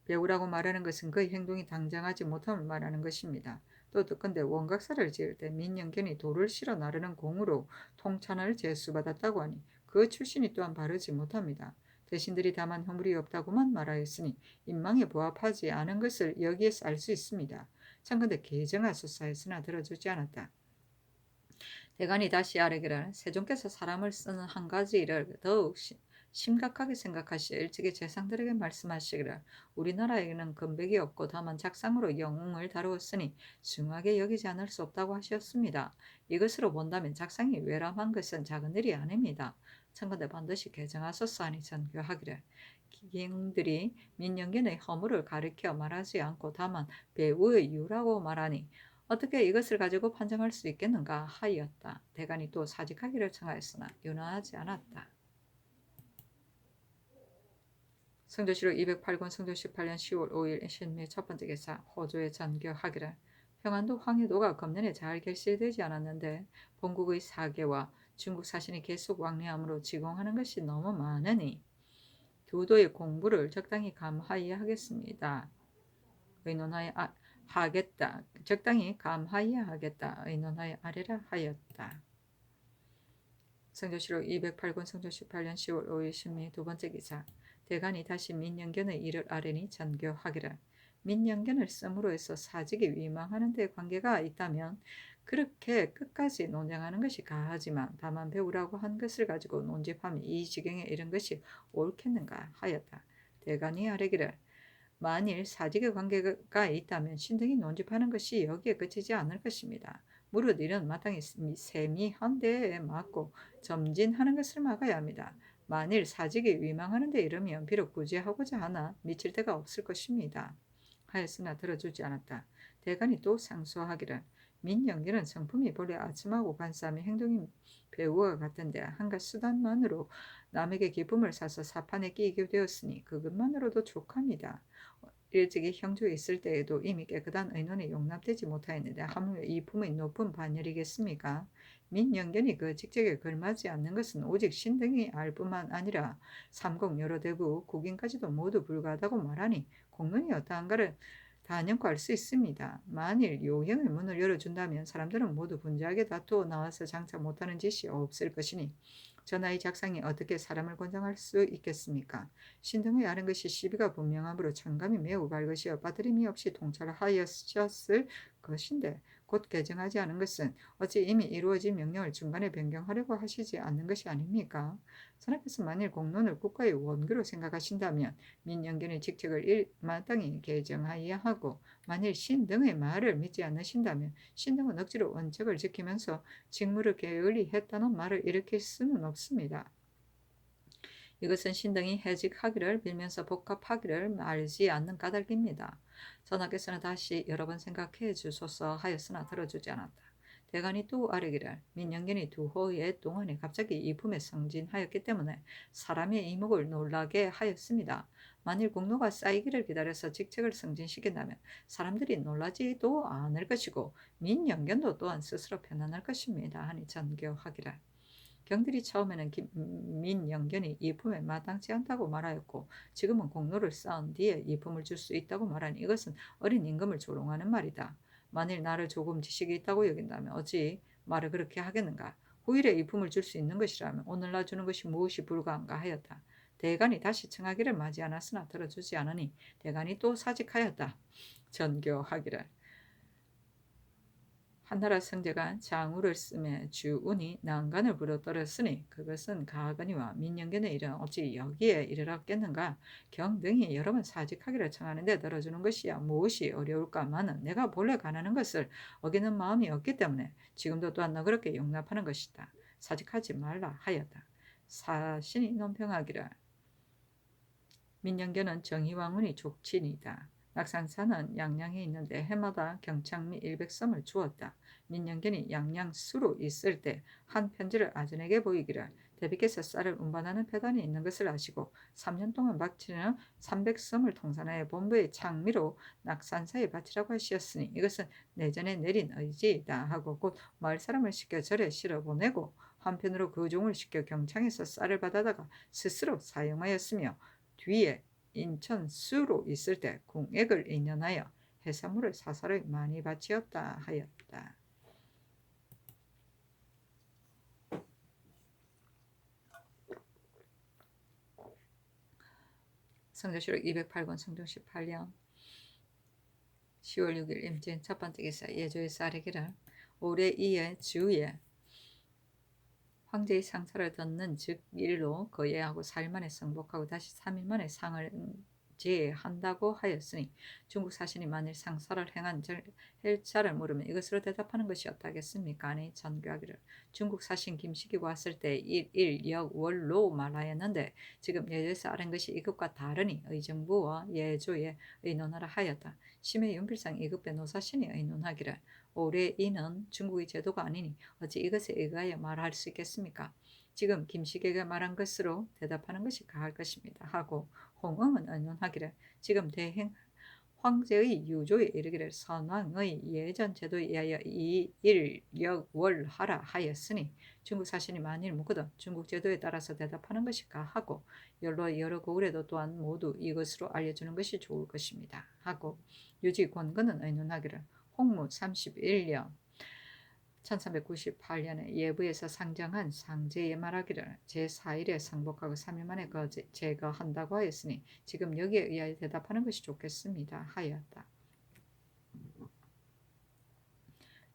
배우라고 말하는 것은 그의 행동이 당장하지 못함을 말하는 것입니다. 또 듣건대 원각사를 지을 때 민영견이 돌을 실어 나르는 공으로 통찬을 제수받았다고 하니 그 출신이 또한 바르지 못합니다. 대신들이 다만 허물이 없다고만 말하였으니 인망에 부합하지 않은 것을 여기에서 알 수 있습니다. 참건대 개정하소서 했으나 들어주지 않았다. 대간이 다시 아뢰기를 세종께서 사람을 쓰는 한 가지 일을 더욱 심각하게 생각하시 일찍이 재상들에게 말씀하시기를 우리나라에는 금백이 없고 다만 작상으로 영웅을 다루었으니 중하게 여기지 않을 수 없다고 하셨습니다. 이것으로 본다면 작상이 외람한 것은 작은 일이 아닙니다. 청건대 반드시 개정하소서 하니 전교하기를 기경들이 민영견의 허물을 가리켜 말하지 않고 다만 배우의 이유라고 말하니 어떻게 이것을 가지고 판정할 수 있겠는가 하였다. 대간이 또 사직하기를 청하였으나 윤화하지 않았다. 성조실록 208권 성조 18년 10월 5일 신미 첫 번째 기사 호조의 전교하기를 평안도 황해도가 금년에 잘 결실되지 않았는데 본국의 사계와 중국 사신이 계속 왕래함으로 지공하는 것이 너무 많으니 두도의 공부를 적당히 감하여야 하겠습니다. 의논하여 하겠다. 적당히 감하여야 하겠다. 의논하여 아래라 하였다. 성조실록 208권 성조 18년 10월 5일 신미 두 번째 기사 대간이 다시 민영견의 일을 아뢰니 전교하기를 민영견을 씀으로 해서 사직이 위망하는 데 관계가 있다면 그렇게 끝까지 논쟁하는 것이 가하지만 다만 배우라고 한 것을 가지고 논집함이 이 지경에 이른 것이 옳겠는가 하였다. 대간이 아뢰기를 만일 사직의 관계가 있다면 신등이 논집하는 것이 여기에 그치지 않을 것입니다. 무릇 이런 마땅히 세미한 데에 맞고 점진하는 것을 막아야 합니다. 만일 사직이 위망하는 데 이르면 비록 구제하고자 하나 미칠 데가 없을 것입니다. 하였으나 들어주지 않았다. 대간이 또 상소하기를 민영기는 성품이 본래 아첨하고 간사하며 행동이 배우와 같은데 한가 수단만으로 남에게 기쁨을 사서 사판에 끼게 되었으니 그것만으로도 족합니다. 일찍이 형주에 있을 때에도 이미 깨끗한 의논에 용납되지 못하였는데 하물며 이 품의 높은 반열이겠습니까? 민영견이 그 직책에 걸맞지 않는 것은 오직 신등이 알 뿐만 아니라 삼공 여러 대구 국인까지도 모두 불가하다고 말하니 공론이 어떠한가를 단연코 알 수 있습니다. 만일 요형의 문을 열어준다면 사람들은 모두 분주하게 다투어 나와서 장차 못하는 짓이 없을 것이니 전하의 작상이 어떻게 사람을 권장할 수 있겠습니까? 신등의 아는 것이 시비가 분명하므로 청감이 매우 밝으시어 빠뜨림이 없이 통찰하였을 것인데 곧 개정하지 않은 것은 어찌 이미 이루어진 명령을 중간에 변경하려고 하시지 않는 것이 아닙니까? 선하께서 만일 공론을 국가의 원규로 생각하신다면 민영견의 직책을 마땅히 개정하여야 하고 만일 신등의 말을 믿지 않으신다면 신등은 억지로 원칙을 지키면서 직무를 게을리했다는 말을 일으킬 수는 없습니다. 이것은 신등이 해직하기를 빌면서 복합하기를 알지 않는 까닭입니다. 전하께서는 다시 여러 번 생각해 주소서 하였으나 들어주지 않았다. 대간이 또 아뢰기를 민영견이 두호의 동안에 갑자기 이품에 승진하였기 때문에 사람의 이목을 놀라게 하였습니다. 만일 공로가 쌓이기를 기다려서 직책을 승진시킨다면 사람들이 놀라지도 않을 것이고 민영견도 또한 스스로 편안할 것입니다. 하니 전교하기를 경들이 처음에는 민영견이 이품에 마땅치 않다고 말하였고 지금은 공로를 쌓은 뒤에 이품을 줄 수 있다고 말하니 이것은 어린 임금을 조롱하는 말이다. 만일 나를 조금 지식이 있다고 여긴다면 어찌 말을 그렇게 하겠는가. 후일에 이품을 줄 수 있는 것이라면 오늘날 주는 것이 무엇이 불가한가 하였다. 대간이 다시 청하기를 맞이 않았으나 들어주지 않으니 대간이 또 사직하였다. 전교하기를 한나라 성제가 장우를 쓰매 주운이 난간을 부러뜨렸으니 그것은 가하거니와 민영견의 일은 어찌 여기에 이르렀겠는가. 경등이 여러 번 사직하기를 청하는데 들어주는 것이야 무엇이 어려울까마는 내가 본래 가난한 것을 어기는 마음이 없기 때문에 지금도 또한 너그럽게 용납하는 것이다. 사직하지 말라 하였다. 사신이 논평하기를 민영견은 정의왕후니 족친이다. 낙산사는 양양에 있는데 해마다 경창 및 일백섬을 주었다. 민영견이 양양수로 있을 때 한 편지를 아전에게 보이기를 대비께서 쌀을 운반하는 배단이 있는 것을 아시고 3년 동안 바치는 300섬을 통산하여 본부의 창미로 낙산사에 바치라고 하시었으니 이것은 내전에 내린 의지이다 하고 곧 마을 사람을 시켜 절에 실어 보내고 한편으로 그 종을 시켜 경창에서 쌀을 받아다가 스스로 사용하였으며 뒤에 인천 수로 있을 때 공액을 인연하여 해산물을 사사를 많이 바치었다 하였다. 성조실록 208권 성종 18년 10월 6일 임진 첫 번째 기사 예조의 쌀이기를 올해 이에 주에 황제의 상사를 듣는 즉 일로 거예하고 4일 만에 승복하고 다시 3일 만에 상을 제한다고 하였으니 중국 사신이 만일 상사를 행한 헬자를 물으면 이것으로 대답하는 것이 어떠하겠습니까? 아니 전교하기를 중국 사신 김식이 왔을 때 일역월로 말하였는데 지금 예조에서 아는 것이 이것과 다르니 의정부와 예조에 의논하라 하였다. 심해 윤필상 이급배 노사신이 의논하기를 올해 이는 중국의 제도가 아니니 어찌 이것에 의하여 말할 수 있겠습니까? 지금 김식에게 말한 것으로 대답하는 것이 가할 것입니다. 하고 홍응은 의논하기를 지금 대행 황제의 유조에 이르기를 선왕의 예전 제도에 의하여 이일역월하라 하였으니 중국 사신이 만일 묻거든 중국 제도에 따라서 대답하는 것이 가하고 여러 고을에도 또한 모두 이것으로 알려주는 것이 좋을 것입니다. 하고 유지 권근은 의논하기를 홍무 31년 1398년에 예부에서 상정한 상제에 말하기를 제4일에 상복하고 3일 만에 제거한다고 하였으니 지금 여기에 의하여 대답하는 것이 좋겠습니다 하였다.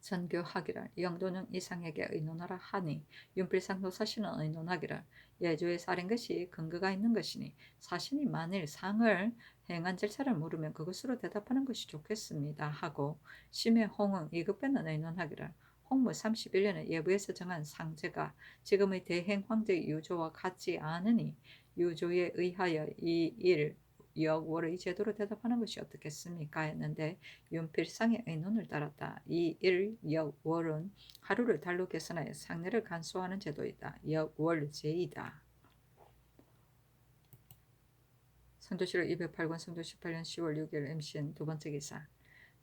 전교하기를 영도는 이상에게 의논하라 하니 윤필상 노사신은 의논하기를 예조에 살인 것이 근거가 있는 것이니 사신이 만일 상을 행한 절차를 물으면 그것으로 대답하는 것이 좋겠습니다 하고 심해 홍응 이급배는 의논하기를 홍무 31년에 예부에서 정한 상제가 지금의 대행 황제의 유조와 같지 않으니 유조에 의하여 이일 역월의 제도로 대답하는 것이 어떻겠습니까? 했는데 윤필상의 의논을 따랐다. 이 일 역월은 하루를 달로 계산하여 상례를 간소화하는 제도이다. 역월제이다. 선조실록 208권 성조 18년 10월 6일 MCN 두 번째 기사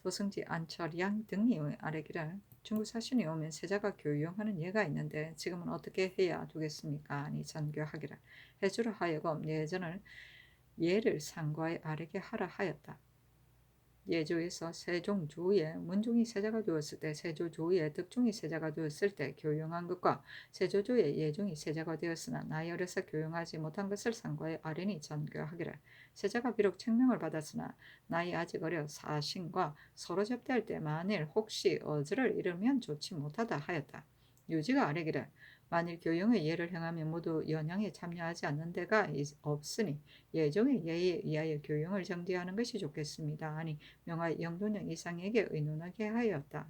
도승지 안철양 등이 아래기를 중국 사신이 오면 세자가 교용하는 예가 있는데 지금은 어떻게 해야 두겠습니까? 아니 전교하기를 해주라 하여금 예전을 예를 상과에 아래게 하라 하였다. 예조에서 세종조에 문종이 세자가 되었을 때 세조조에 득종이 세자가 되었을 때 교용한 것과 세조조에 예종이 세자가 되었으나 나이 어려서 교용하지 못한 것을 상과에 아뢰니 전교하기를 세자가 비록 책명을 받았으나 나이 아직 어려 사신과 서로 접대할 때 만일 혹시 어즈를 잃으면 좋지 못하다 하였다. 유지가 아뢰기를 만일 교용의 예를 행하면 모두 연양에 참여하지 않는 데가 없으니 예종의 예에 의하여 교용을 정지하는 것이 좋겠습니다. 아니 명하여 영도령 이상에게 의논하게 하였다.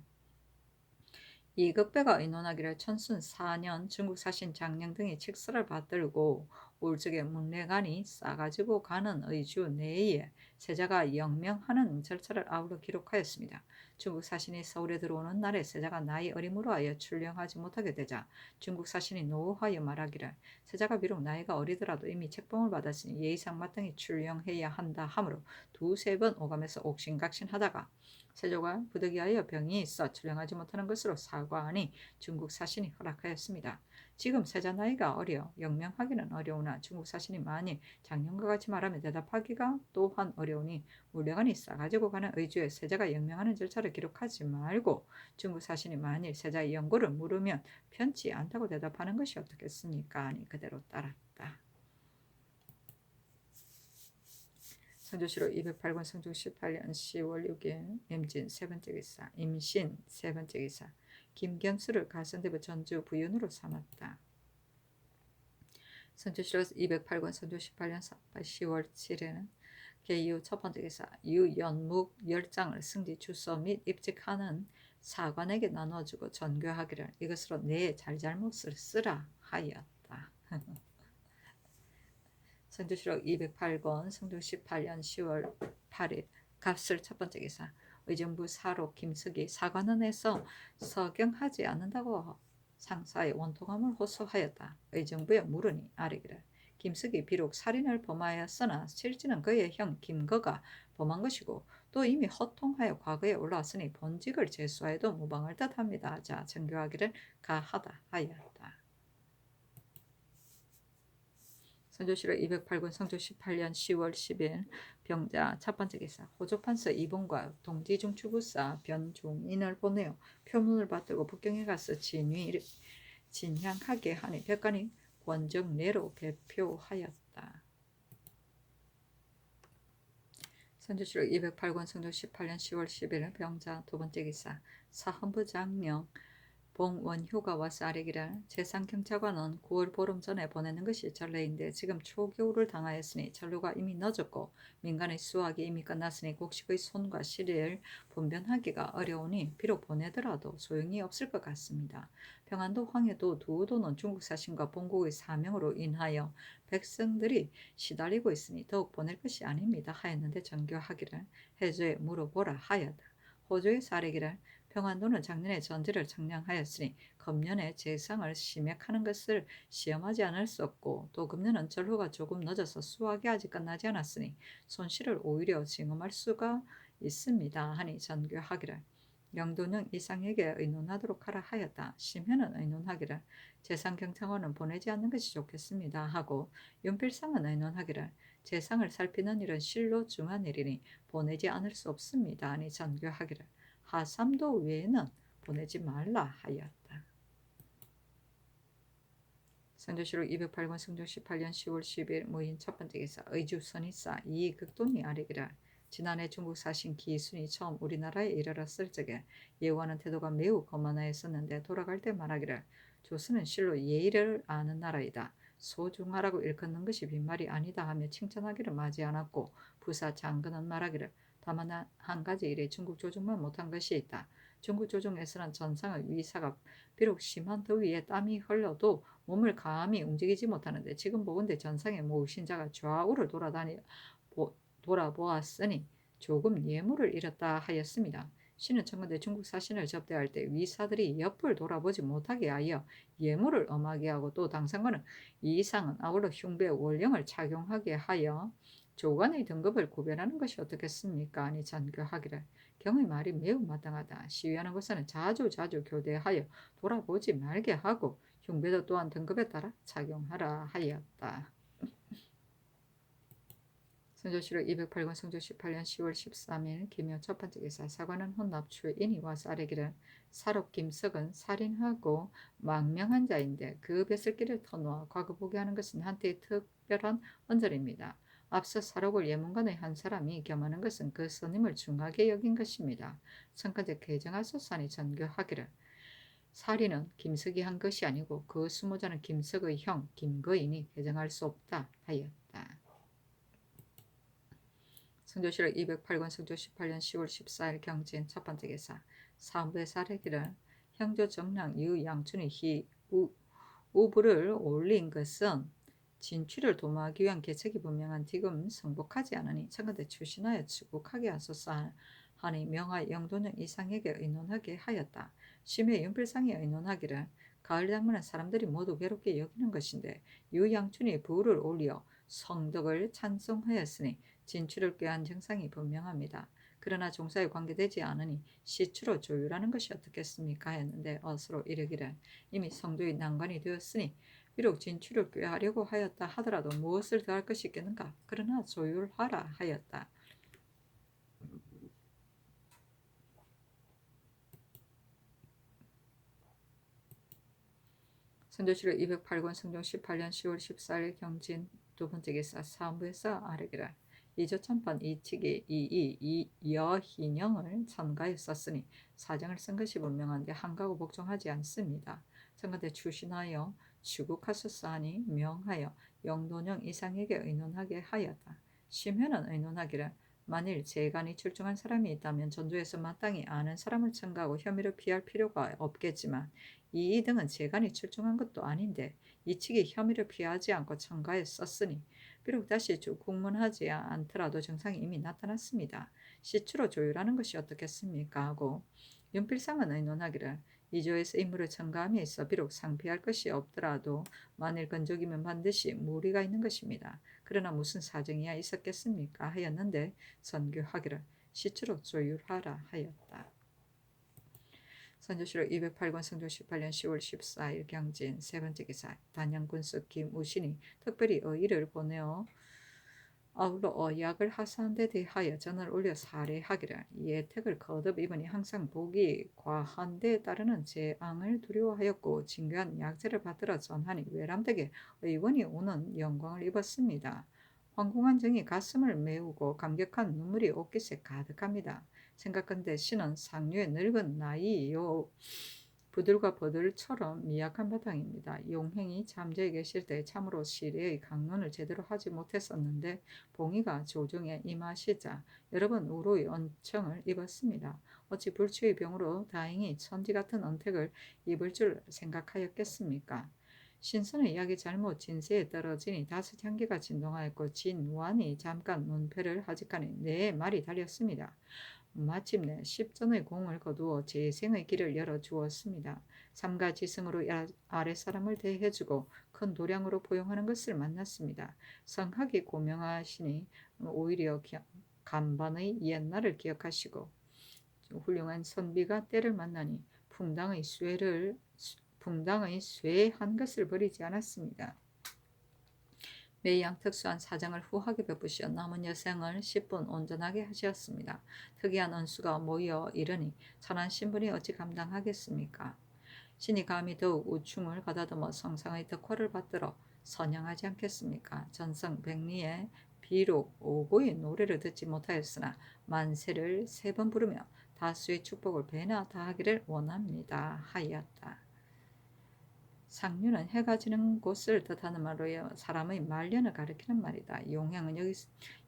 이극배가 의논하기를 천순 4년 중국 사신 장령 등이 칙서를 받들고 올적에 문례관이 싸가지고 가는 의주 내에 세자가 영명하는 절차를 아울러 기록하였습니다. 중국 사신이 서울에 들어오는 날에 세자가 나이 어림으로 하여 출령하지 못하게 되자 중국 사신이 노하여 말하기를 세자가 비록 나이가 어리더라도 이미 책봉을 받았으니 예의상 마땅히 출령해야 한다 하므로 두세 번 오감해서 옥신각신하다가 세조가 부득이하여 병이 있어 출령하지 못하는 것으로 사과하니 중국 사신이 허락하였습니다. 지금 세자 나이가 어려 영명하기는 어려우나 중국 사신이 만일 작년과 같이 말하며 대답하기가 또한 어려우니 물레관이 싸가지고 가는 의주에 세자가 영명하는 절차를 기록하지 말고 중국 사신이 만일 세자의 영고를 물으면 편치 않다고 대답하는 것이 어떻겠습니까? 아니 그대로 따랐다. 성조실록 208권 성종 18년 10월 6일 임진 세 번째 기사 임신 세 번째 기사 김경수를 가선대부 전주 부윤으로 삼았다. 성조실록 208권 성종 18년 10월 7일은 개이후 첫 번째 기사 유연묵 10장을 승지 주서 및 입직하는 사관에게 나눠주고 전교하기를 이것으로 내 잘잘못을 쓰라 하였다. 성조실록 208권 성종 18년 10월 8일 갑술 첫 번째 기사 의정부 사로 김석이 사관원에서 서경하지 않는다고 상사의 원통함을 호소하였다. 의정부에 물으니 아뢰기를 김석이 비록 살인을 범하였으나 실제는 그의 형 김거가 범한 것이고 또 이미 허통하여 과거에 올라왔으니 본직을 제수하여도 무방할 듯합니다. 자, 정교하기를 가하다 하였다. 성조실록 208권 성조 18년 10월 10일 병자 첫 번째 기사 호조판서 이봉과 동지중추부사 변종인을 보내어 표문을 받들고 북경에 가서 진향하게 하니 백관이 권정내로 개표하였다. 성조실록 208권 성조 18년 10월 11일 병자 두 번째 기사 사헌부 장령 봉원효가 와서 아뢰기를 재상경찰관은 9월 보름 전에 보내는 것이 전례인데 지금 초겨울을 당하였으니 전류가 이미 늦었고 민간의 수확이 이미 끝났으니 곡식의 손과 실을 분변하기가 어려우니 비록 보내더라도 소용이 없을 것 같습니다. 평안도 황해도 두도는 중국 사신과 본국의 사명으로 인하여 백성들이 시달리고 있으니 더욱 보낼 것이 아닙니다 하였는데 정교하기를 해조에 물어보라 하였다. 호조에서 아뢰기를 평안도는 작년에 전제를 청량하였으니 금년에 재상을 심약하는 것을 시험하지 않을 수 없고 또 금년은 전후가 조금 늦어서 수확이 아직 끝나지 않았으니 손실을 오히려 징험할 수가 있습니다 하니 전교하기를 영도는 이상에게 의논하도록 하라 하였다. 심현은 의논하기를 재상경찰관은 보내지 않는 것이 좋겠습니다 하고 윤필상은 의논하기를 재상을 살피는 일은 실로 중한 일이니 보내지 않을 수 없습니다 하니 전교하기를 하삼도 외에는 보내지 말라 하였다. 성조실록 208권 성종 18년 10월 10일 모인 첫 번째 기사 의주 선의사 이극돈이 아뢰기를 지난해 중국 사신 기순이 처음 우리나라에 이르렀을 적에 예우하는 태도가 매우 거만하였었는데 돌아갈 때 말하기를 조선은 실로 예의를 아는 나라이다. 소중하라고 일컫는 것이 빈말이 아니다 하며 칭찬하기를 마지 않았고 부사 장근은 말하기를 다만 한 가지 일에 중국 조정만 못한 것이 있다. 중국 조정에서는 전상의 위사가 비록 심한 더위에 땀이 흘러도 몸을 감히 움직이지 못하는데 지금 보건대 전상의 모으신 자가 좌우를 돌아보았으니 조금 예물을 잃었다 하였습니다. 신은 청건대 중국 사신을 접대할 때 위사들이 옆을 돌아보지 못하게 하여 예물을 엄하게 하고 또 당상관은 이 이상은 아울러 흉배 월령을 착용하게 하여 조관의 등급을 구별하는 것이 어떻겠습니까? 아니 전교하기를 경의 말이 매우 마땅하다. 시위하는 것은 자주 교대하여 돌아보지 말게 하고 흉배도 또한 등급에 따라 착용하라 하였다. 성조실록 208권 성조 18년 10월 13일 김효 첫 번째 기사 사관은 혼납추에 인이 와서 아뢰기를 사록 김석은 살인하고 망명한 자인데 그 뱃슬기를 터놓아 과거보게 하는 것은 한때의 특별한 언저리입니다. 앞서 사록을 예문관의 한 사람이 겸하는 것은 그 스님을 중하게 여긴 것입니다. 성까지 개정하소서니 전교하기를 살인은 김석이 한 것이 아니고 그 수모자는 김석의 형 김거인이 개정할 수 없다 하였다. 성조실록 208권 성조 18년 10월 14일 경진 첫 번째 기사 사헌부의 사례기를 형조 정랑 이후 양춘의 우부를 올린 것은 진취를 도모하기 위한 계책이 분명한 지금 성복하지 않으니 청건대 출신하여 출국하게 하소서 하니 명하 영도는 이상에게 의논하게 하였다. 심해 윤필상이 의논하기를 가을 장문은 사람들이 모두 괴롭게 여기는 것인데 유양춘이 부를 올려 성덕을 찬송하였으니 진취를 꾀한 정상이 분명합니다. 그러나 종사에 관계되지 않으니 시추로 조율하는 것이 어떻겠습니까? 했는데 어스로 이르기를 이미 성도의 난관이 되었으니 비록 진취를 꾀하려고 하였다 하더라도 무엇을 더할 것이 있겠는가? 그러나 조율하라 하였다. 성조실록 208권 성종 18년 10월 14일 경진 두 번째 기사 사헌부에서 아뢰기를 이조참판 이치기 여희령을 첨가에 썼으니 사정을 쓴 것이 분명한데 한가고 복종하지 않습니다. 청건대 출신하여 추국하소서 하니 명하여 영도령 이상에게 의논하게 하였다. 심현은 의논하기를 만일 재간이 출중한 사람이 있다면 전조에서 마땅히 아는 사람을 첨가하고 혐의를 피할 필요가 없겠지만 이 등은 재간이 출중한 것도 아닌데 이치기 혐의를 피하지 않고 첨가에 썼으니 비록 다시 국문하지 않더라도 증상이 이미 나타났습니다. 시추로 조율하는 것이 어떻겠습니까? 하고 윤필상은 의논하기를 이조에서 임무를 전가함에 있어 비록 상피할 것이 없더라도 만일 건족이면 반드시 무리가 있는 것입니다. 그러나 무슨 사정이야 있었겠습니까? 하였는데 선교하기를 시추로 조율하라 하였다. 선조실록 208권 성조 18년 10월 14일 경진 세 번째 기사 단양군수 김우신이 특별히 의의를 보내어 아울러 어약을 하사한 데 대하여 전을 올려 사례하기를 이 혜택을 거듭 입으니 항상 복이 과한 데 따르는 재앙을 두려워하였고 진교한 약제를 받들어 전하니 외람되게 의원이 오는 영광을 입었습니다. 황공한 정이 가슴을 메우고 감격한 눈물이 옷깃에 가득합니다. 생각건대 신은 상류의 늙은 나이요 부들과 버들처럼 미약한 바탕입니다. 용행이 잠재해 계실 때 참으로 시래의 강론을 제대로 하지 못했었는데 봉이가 조정에 임하시자 여러 번 우로의 언청을 입었습니다. 어찌 불치의 병으로 다행히 천지 같은 언택을 입을 줄 생각하였겠습니까? 신선의 이야기 잘못 진세에 떨어지니 다섯 향기가 진동하였고 진완이 잠깐 문패를 하직하니 네 말이 달렸습니다. 마침내 십전의 공을 거두어 재생의 길을 열어주었습니다. 삼가 지승으로 아랫사람을 대해주고 큰 도량으로 포용하는 것을 만났습니다. 성학이 고명하시니 오히려 간반의 옛날을 기억하시고 훌륭한 선비가 때를 만나니 풍당의 쇠한 것을 버리지 않았습니다. 매양 특수한 사정을 후하게 베푸시어 남은 여생을 10분 온전하게 하셨습니다. 특이한 언수가 모여 이르니 천한 신분이 어찌 감당하겠습니까? 신이 감히 더욱 우충을 가다듬어 성상의 덕화를 받들어 선양하지 않겠습니까? 전성 백리에 비록 오고의 노래를 듣지 못하였으나 만세를 3번 부르며 다수의 축복을 배나 다하기를 원합니다. 하였다. 상류는 해가 지는 곳을 뜻하는 말로요. 사람의 말년을 가리키는 말이다. 용행은 여기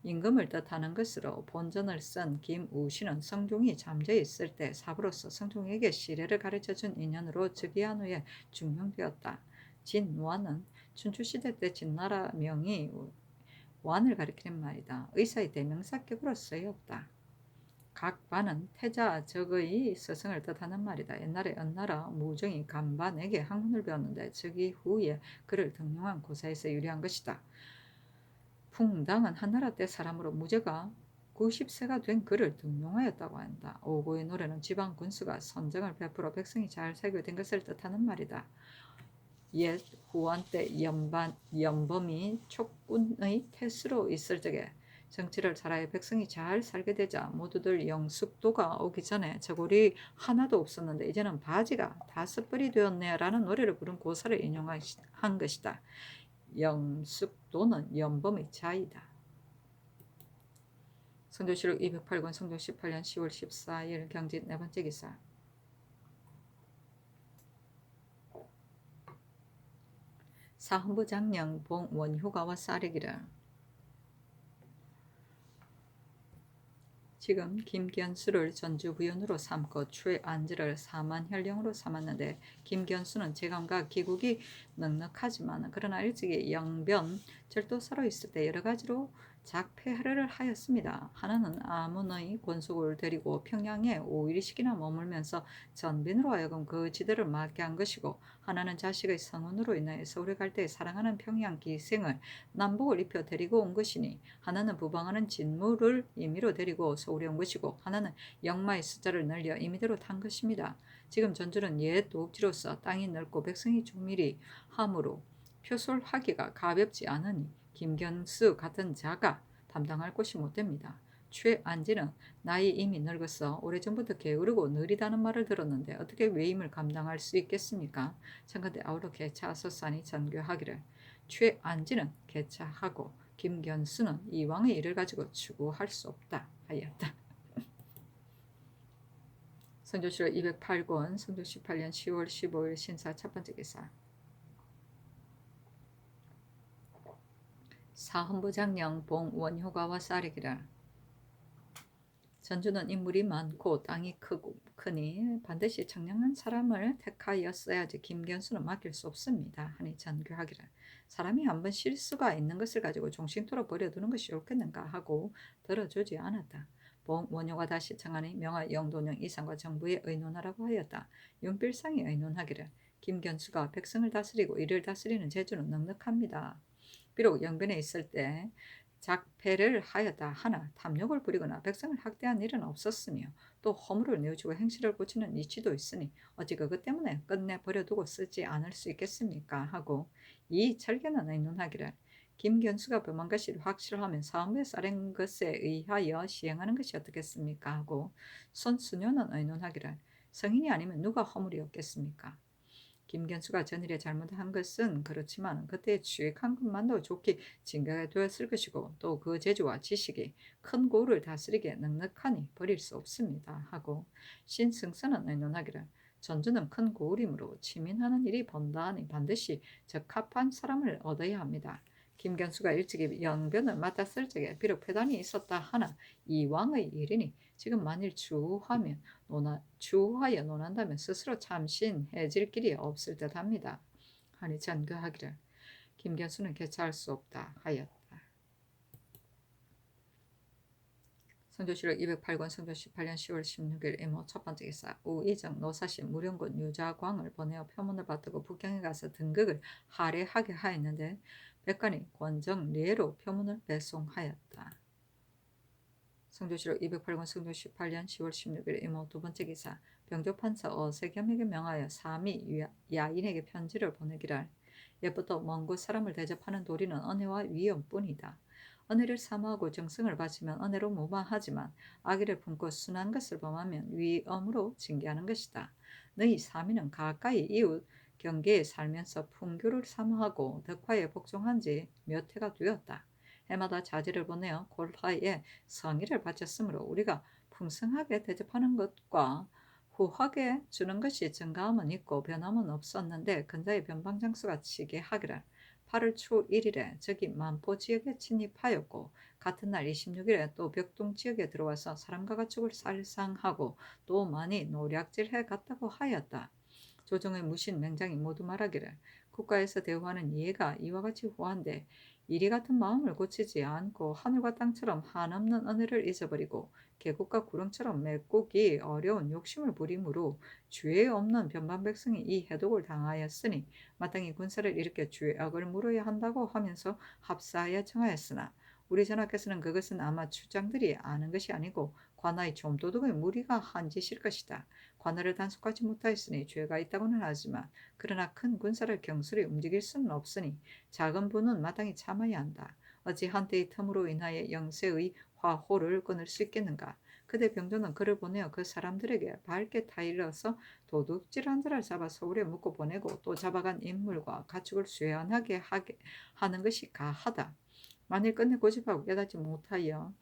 임금을 뜻하는 것으로 본전을 쓴 김우신은 성종이 잠재 있을 때 사부로서 성종에게 시례를 가르쳐준 인연으로 즉위한 후에 중용되었다. 진완은 춘추시대 때 진나라 명이 완을 가리키는 말이다. 의사의 대명사격으로 쓰였다. 각반은 태자 적의 스승을 뜻하는 말이다. 옛날에 연나라 무정이 간반에게 학문을 배웠는데 즉위 후에 그를 등용한 고사에서 유리한 것이다. 풍당은 한나라 때 사람으로 무제가 90세가 된 그를 등용하였다고 한다. 오고의 노래는 지방 군수가 선정을 베풀어 백성이 잘 살게 된 것을 뜻하는 말이다. 옛 후한 때 연범이 촉군의 태수로 있을 적에 정치를 잘하여 백성이 잘 살게 되자 모두들 영숙도가 오기 전에 저골이 하나도 없었는데 이제는 바지가 5벌이 되었네 라는 노래를 부른 고사를 인용한 것이다. 영숙도는 연범의 자이다. 성조실록 208권 성종 18년 10월 14일 경진 4번째 기사 사헌부 장령 봉원효가와 쌀이기를 지금 김견수를 전주부연으로 삼고 최안지를 사만현령으로 삼았는데 김견수는 재간과 기국이 넉넉하지만 그러나 일찍이 영변 절도사로 있을 때 여러 가지로 작폐하를 하였습니다. 하나는 아문의 권속을 데리고 평양에 5일씩이나 머물면서 전빈으로 하여금 그 지대를 맡게 한 것이고 하나는 자식의 성혼으로 인하여 서울에 갈 때 사랑하는 평양 기생을 남복을 입혀 데리고 온 것이니 하나는 부방하는 진무를 임의로 데리고 서울에 온 것이고 하나는 영마의 숫자를 늘려 임의대로 탄 것입니다. 지금 전주는 옛 도읍지로서 땅이 넓고 백성이 조밀히 함으로 표솔하기가 가볍지 않으니 김견수 같은 자가 담당할 곳이 못됩니다. 최안지는 나이 이미 늙어서 오래전부터 게으르고 느리다는 말을 들었는데 어떻게 외임을 감당할 수 있겠습니까? 청컨대 아울러 개차하소사니 전교하기를 최안지는 개차하고 김견수는 이왕의 일을 가지고 추구할 수 없다 하였다. 성조실록 208권 성조 18년 10월 15일 신사 첫 번째 기사 사헌부 장령 봉원효가와 쌀이기를 전주는 인물이 많고 땅이 크니 반드시 청량한 사람을 택하였어야지 김견수는 맡길 수 없습니다. 하니 전교하기를 사람이 한번 실수가 있는 것을 가지고 종신토록 버려두는 것이 옳겠는가 하고 들어주지 않았다. 원효가 다시 청하니 명하 영도령 이상과 정부에 의논하라고 하였다. 윤필상이 의논하기를 김견수가 백성을 다스리고 이를 다스리는 재주는 넉넉합니다. 비록 영변에 있을 때 작패를 하였다 하나 탐욕을 부리거나 백성을 학대한 일은 없었으며 또 허물을 내어주고 행실을 고치는 이치도 있으니 어찌 그것 때문에 끝내 버려두고 쓰지 않을 수 있겠습니까 하고 이 철견은 의논하기를 김견수가 범한 것이 확실하면 사무에 쌓인 것에 의하여 시행하는 것이 어떻겠습니까 하고 손수녀는 의논하기를 성인이 아니면 누가 허물이 없겠습니까. 김견수가 전일에 잘못한 것은 그렇지만 그때의 취획한 것만도 좋게 징계가 되었을 것이고 또 그 재주와 지식이 큰 고을을 다스리기에 넉넉하니 버릴 수 없습니다 하고 신승선은 의논하기를 전주는 큰 고을이므로 치민하는 일이 번다하니 반드시 적합한 사람을 얻어야 합니다. 김견수가 일찍이 영변을 맡았을 적에 비록 패단이 있었다 하나 이왕의 일이니 지금 만일 추후하여 논한다면 스스로 참신해질 길이 없을 듯합니다. 하니 전교하기를 김견수는 개최할 수 없다 하였다. 성조실록 208권 성조 18년 10월 16일 이모 첫 번째 기사 우이정 노사신 무령군 유자광을 보내어 표문을 받들고 북경에 가서 등극을 할애하게 하였는데 백관이 권정 리에로 표문을 배송하였다. 성조실록 208권 성조 18년 10월 16일 이모 두 번째 기사 병조판서 어세겸에게 명하여 삼이 야인에게 편지를 보내기를 옛부터 먼 곳 사람을 대접하는 도리는 은혜와 위엄뿐이다. 은혜를 사모하고 정성을 바치면 은혜로 무방하지만 악의를 품고 순한 것을 범하면 위엄으로 징계하는 것이다. 너희 사미는 가까이 이웃 경계에 살면서 풍교를 사모하고 덕화에 복종한 지 몇 해가 되었다. 해마다 자지를 보내어 골화에 성의를 바쳤으므로 우리가 풍성하게 대접하는 것과 후하게 주는 것이 증가함은 있고 변함은 없었는데 근자의 변방장수가 치게하기를 8월 초 1일에 적이 만포 지역에 침입하였고 같은 날 26일에 또 벽동 지역에 들어와서 사람과 가축을 살상하고 또 많이 노략질해 갔다고 하였다. 조정의 무신 맹장이 모두 말하기를 국가에서 대우하는 이해가 이와 같이 후한데 이리 같은 마음을 고치지 않고 하늘과 땅처럼 한없는 은혜를 잊어버리고 계곡과 구렁처럼 메꾸기 어려운 욕심을 부림으로 죄 없는 변방 백성이 이 해독을 당하였으니 마땅히 군사를 일으켜 죄악을 물어야 한다고 하면서 합사하여 청하였으나 우리 전하께서는 그것은 아마 추장들이 아는 것이 아니고 관아의 좀도둑의 무리가 한 짓일 것이다. 관아를 단속하지 못하였으니 죄가 있다고는 하지만 그러나 큰 군사를 경솔히 움직일 수는 없으니 작은 분은 마땅히 참아야 한다. 어찌 한때의 틈으로 인하여 영세의 화호를 끊을 수 있겠는가. 그대 병조는 그를 보내어 그 사람들에게 밝게 타일러서 도둑질한 자를 잡아 서울에 묶고 보내고 또 잡아간 인물과 가축을 쇠연하게 하는 것이 가하다. 만일 끝내 고집하고 깨닫지 못하여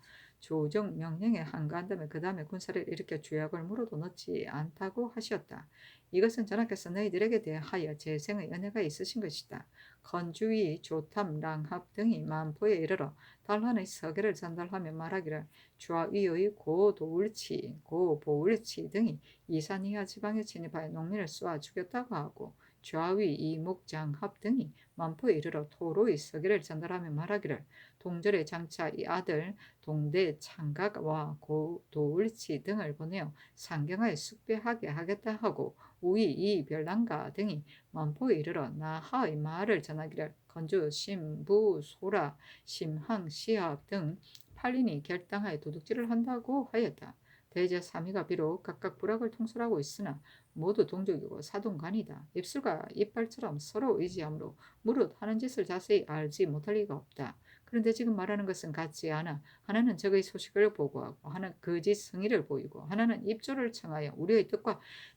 조정 명령에 한가한다면 그 다음에 군사를 일으켜 죄악을 물어도 넣지 않다고 하셨다. 이것은 전하께서 너희들에게 대하여 재생의 은혜가 있으신 것이다. 건주위, 조탐, 랑합 등이 만포에 이르러 달란의 서계를 전달하며 말하기를 좌위의 고도울치, 고보울치 등이 이산 이하 지방에 진입하여 농민을 쏘아 죽였다고 하고 좌위, 이목장합 등이 만포에 이르러 토로의 서계를 전달하며 말하기를 동절의 장차 이 아들 동대 창각과 고도울치 등을 보내어 상경하에 숙배하게 하겠다 하고 우이 이 별난가 등이 만포에 이르러 나하의 말을 전하기를 건주 신부 소라 심항 시합 등 8인이 결당하여 도둑질을 한다고 하였다. 대제 3위가 비록 각각 부락을 통솔하고 있으나 모두 동족이고 사돈간이다. 입술과 이빨처럼 서로 의지하므로 무릇 하는 짓을 자세히 알지 못할 리가 없다. 그런데 지금 말하는 것은 같지 않아. 하나는 적의 소식을 보고하고 하나는 거짓 성의를 보이고 하나는 입조를 청하여 우리의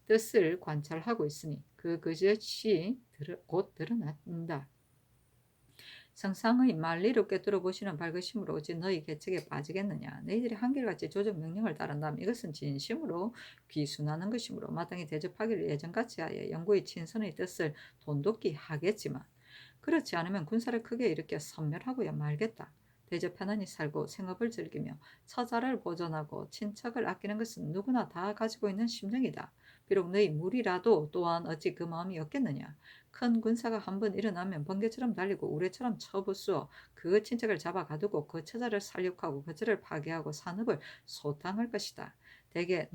뜻을 관찰하고 있으니 그 거짓이 곧 드러난다. 성상의 만리를 꿰뚫어 보시는 밝으심으로 어찌 너희 계책에 빠지겠느냐. 너희들이 한결같이 조정 명령을 따른다면 이것은 진심으로 귀순하는 것이므로 마땅히 대접하기를 예전같이 하여 영구의 친선의 뜻을 돈독히 하겠지만 그렇지 않으면 군사를 크게 일으켜 섬멸하고야 말겠다. 대저 편안히 살고 생업을 즐기며 처자를 보존하고 친척을 아끼는 것은 누구나 다 가지고 있는 심정이다. 비록 너희 무리라도 또한 어찌 그 마음이 없겠느냐. 큰 군사가 한번 일어나면 번개처럼 달리고 우레처럼 쳐부수어 그 친척을 잡아 가두고 그 처자를 살육하고 그 절을 파괴하고 산업을 소탕할 것이다. 대개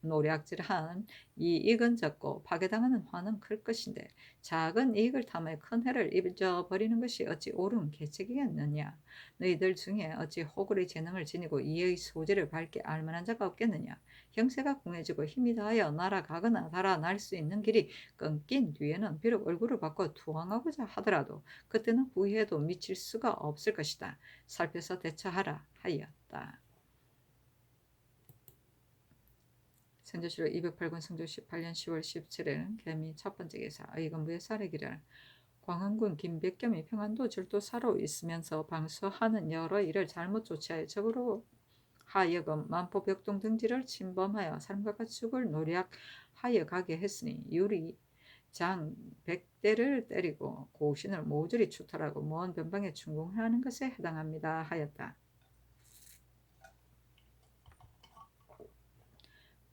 노략질한 이익은 적고 파괴당하는 화는 클 것인데 작은 이익을 탐해 큰 해를 잊어버리는 것이 어찌 옳은 계책이겠느냐. 너희들 중에 어찌 호굴의 재능을 지니고 이의 소재를 밝게 알만한 자가 없겠느냐. 형세가 궁해지고 힘이 다하여 날아가거나 달아날 수 있는 길이 끊긴 뒤에는 비록 얼굴을 바꿔 투항하고자 하더라도 그때는 후회도 미칠 수가 없을 것이다. 살펴서 대처하라 하였다. 선조실록 208권 성조 18년 10월 17일 개미 첫 번째 기사 의금부의 사례기를 광흥군 김백겸이 평안도 절도사로 있으면서 방수하는 여러 일을 잘못 조치하여 적으로 하여금 만포 벽동 등지를 침범하여 사람과 가축을 노략하여 가게 했으니 유리 장 100대를 때리고 고신을 모조리 추탈하고 먼 변방에 충궁하는 것에 해당합니다 하였다.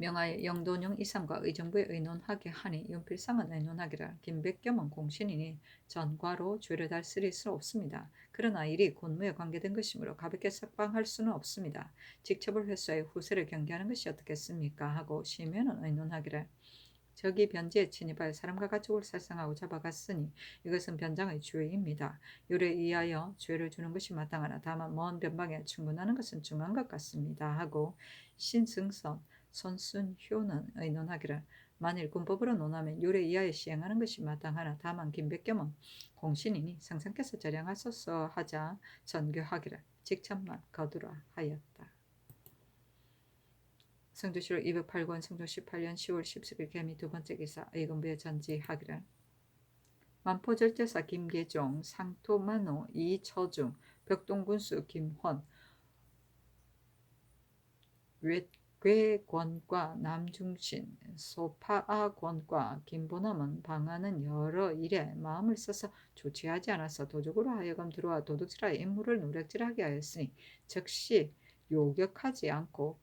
명하여 영돈용 이상과 의정부에 의논하게 하니 윤필상은 의논하기를 김백겸은 공신이니 전과로 죄를 달쓸 수 없습니다. 그러나 일이 군무에 관계된 것이므로 가볍게 석방할 수는 없습니다. 직첩을 회수하여 후세를 경계하는 것이 어떻겠습니까? 하고 시면은 의논하기를 적이 변지에 침입하여 사람과 가축을 살상하고 잡아갔으니 이것은 변장의 죄입니다. 요래 이하여 죄를 주는 것이 마땅하나 다만 먼 변방에 충분하는 것은 중한 것 같습니다. 하고 신승선 손순효는 의논하기를 만일 군법으로 논하면 요래 이하에 시행하는 것이 마땅하나 다만 김백겸은 공신이니 상상께서 절량하소서 하자 전교하기를 직참만 거두라 하였다. 성조실록 208권 성조 18년 10월 10일 개미 두 번째 기사 의금부에 전지하기를 만포절제사 김계종 상토만호 이처중 벽동군수 김헌 외괴권과 남중신 소파아권과 김보남은 방하는 여러 일에 마음을 써서 조치하지 않아서 도적으로 하여금 들어와 도둑질하여 인물을 노략질하게 하였으니 즉시 요격하지 않고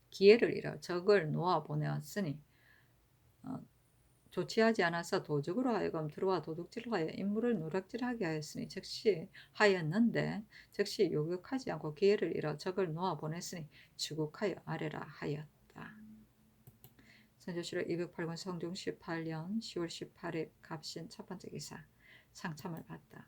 기회를 잃어 적을 놓아 보내었으니 조치하지 않아서 도적으로 하여금 들어와 도둑질을 하여 인물을 노략질하게 하였으니 즉시 하였는데 즉시 요격하지 않고 기회를 잃어 적을 놓아 보냈으니 추국하여 아래라 하였다. 선조실록 208권 성종 18년 10월 18일 갑신 첫 번째 기사 상참을 받다.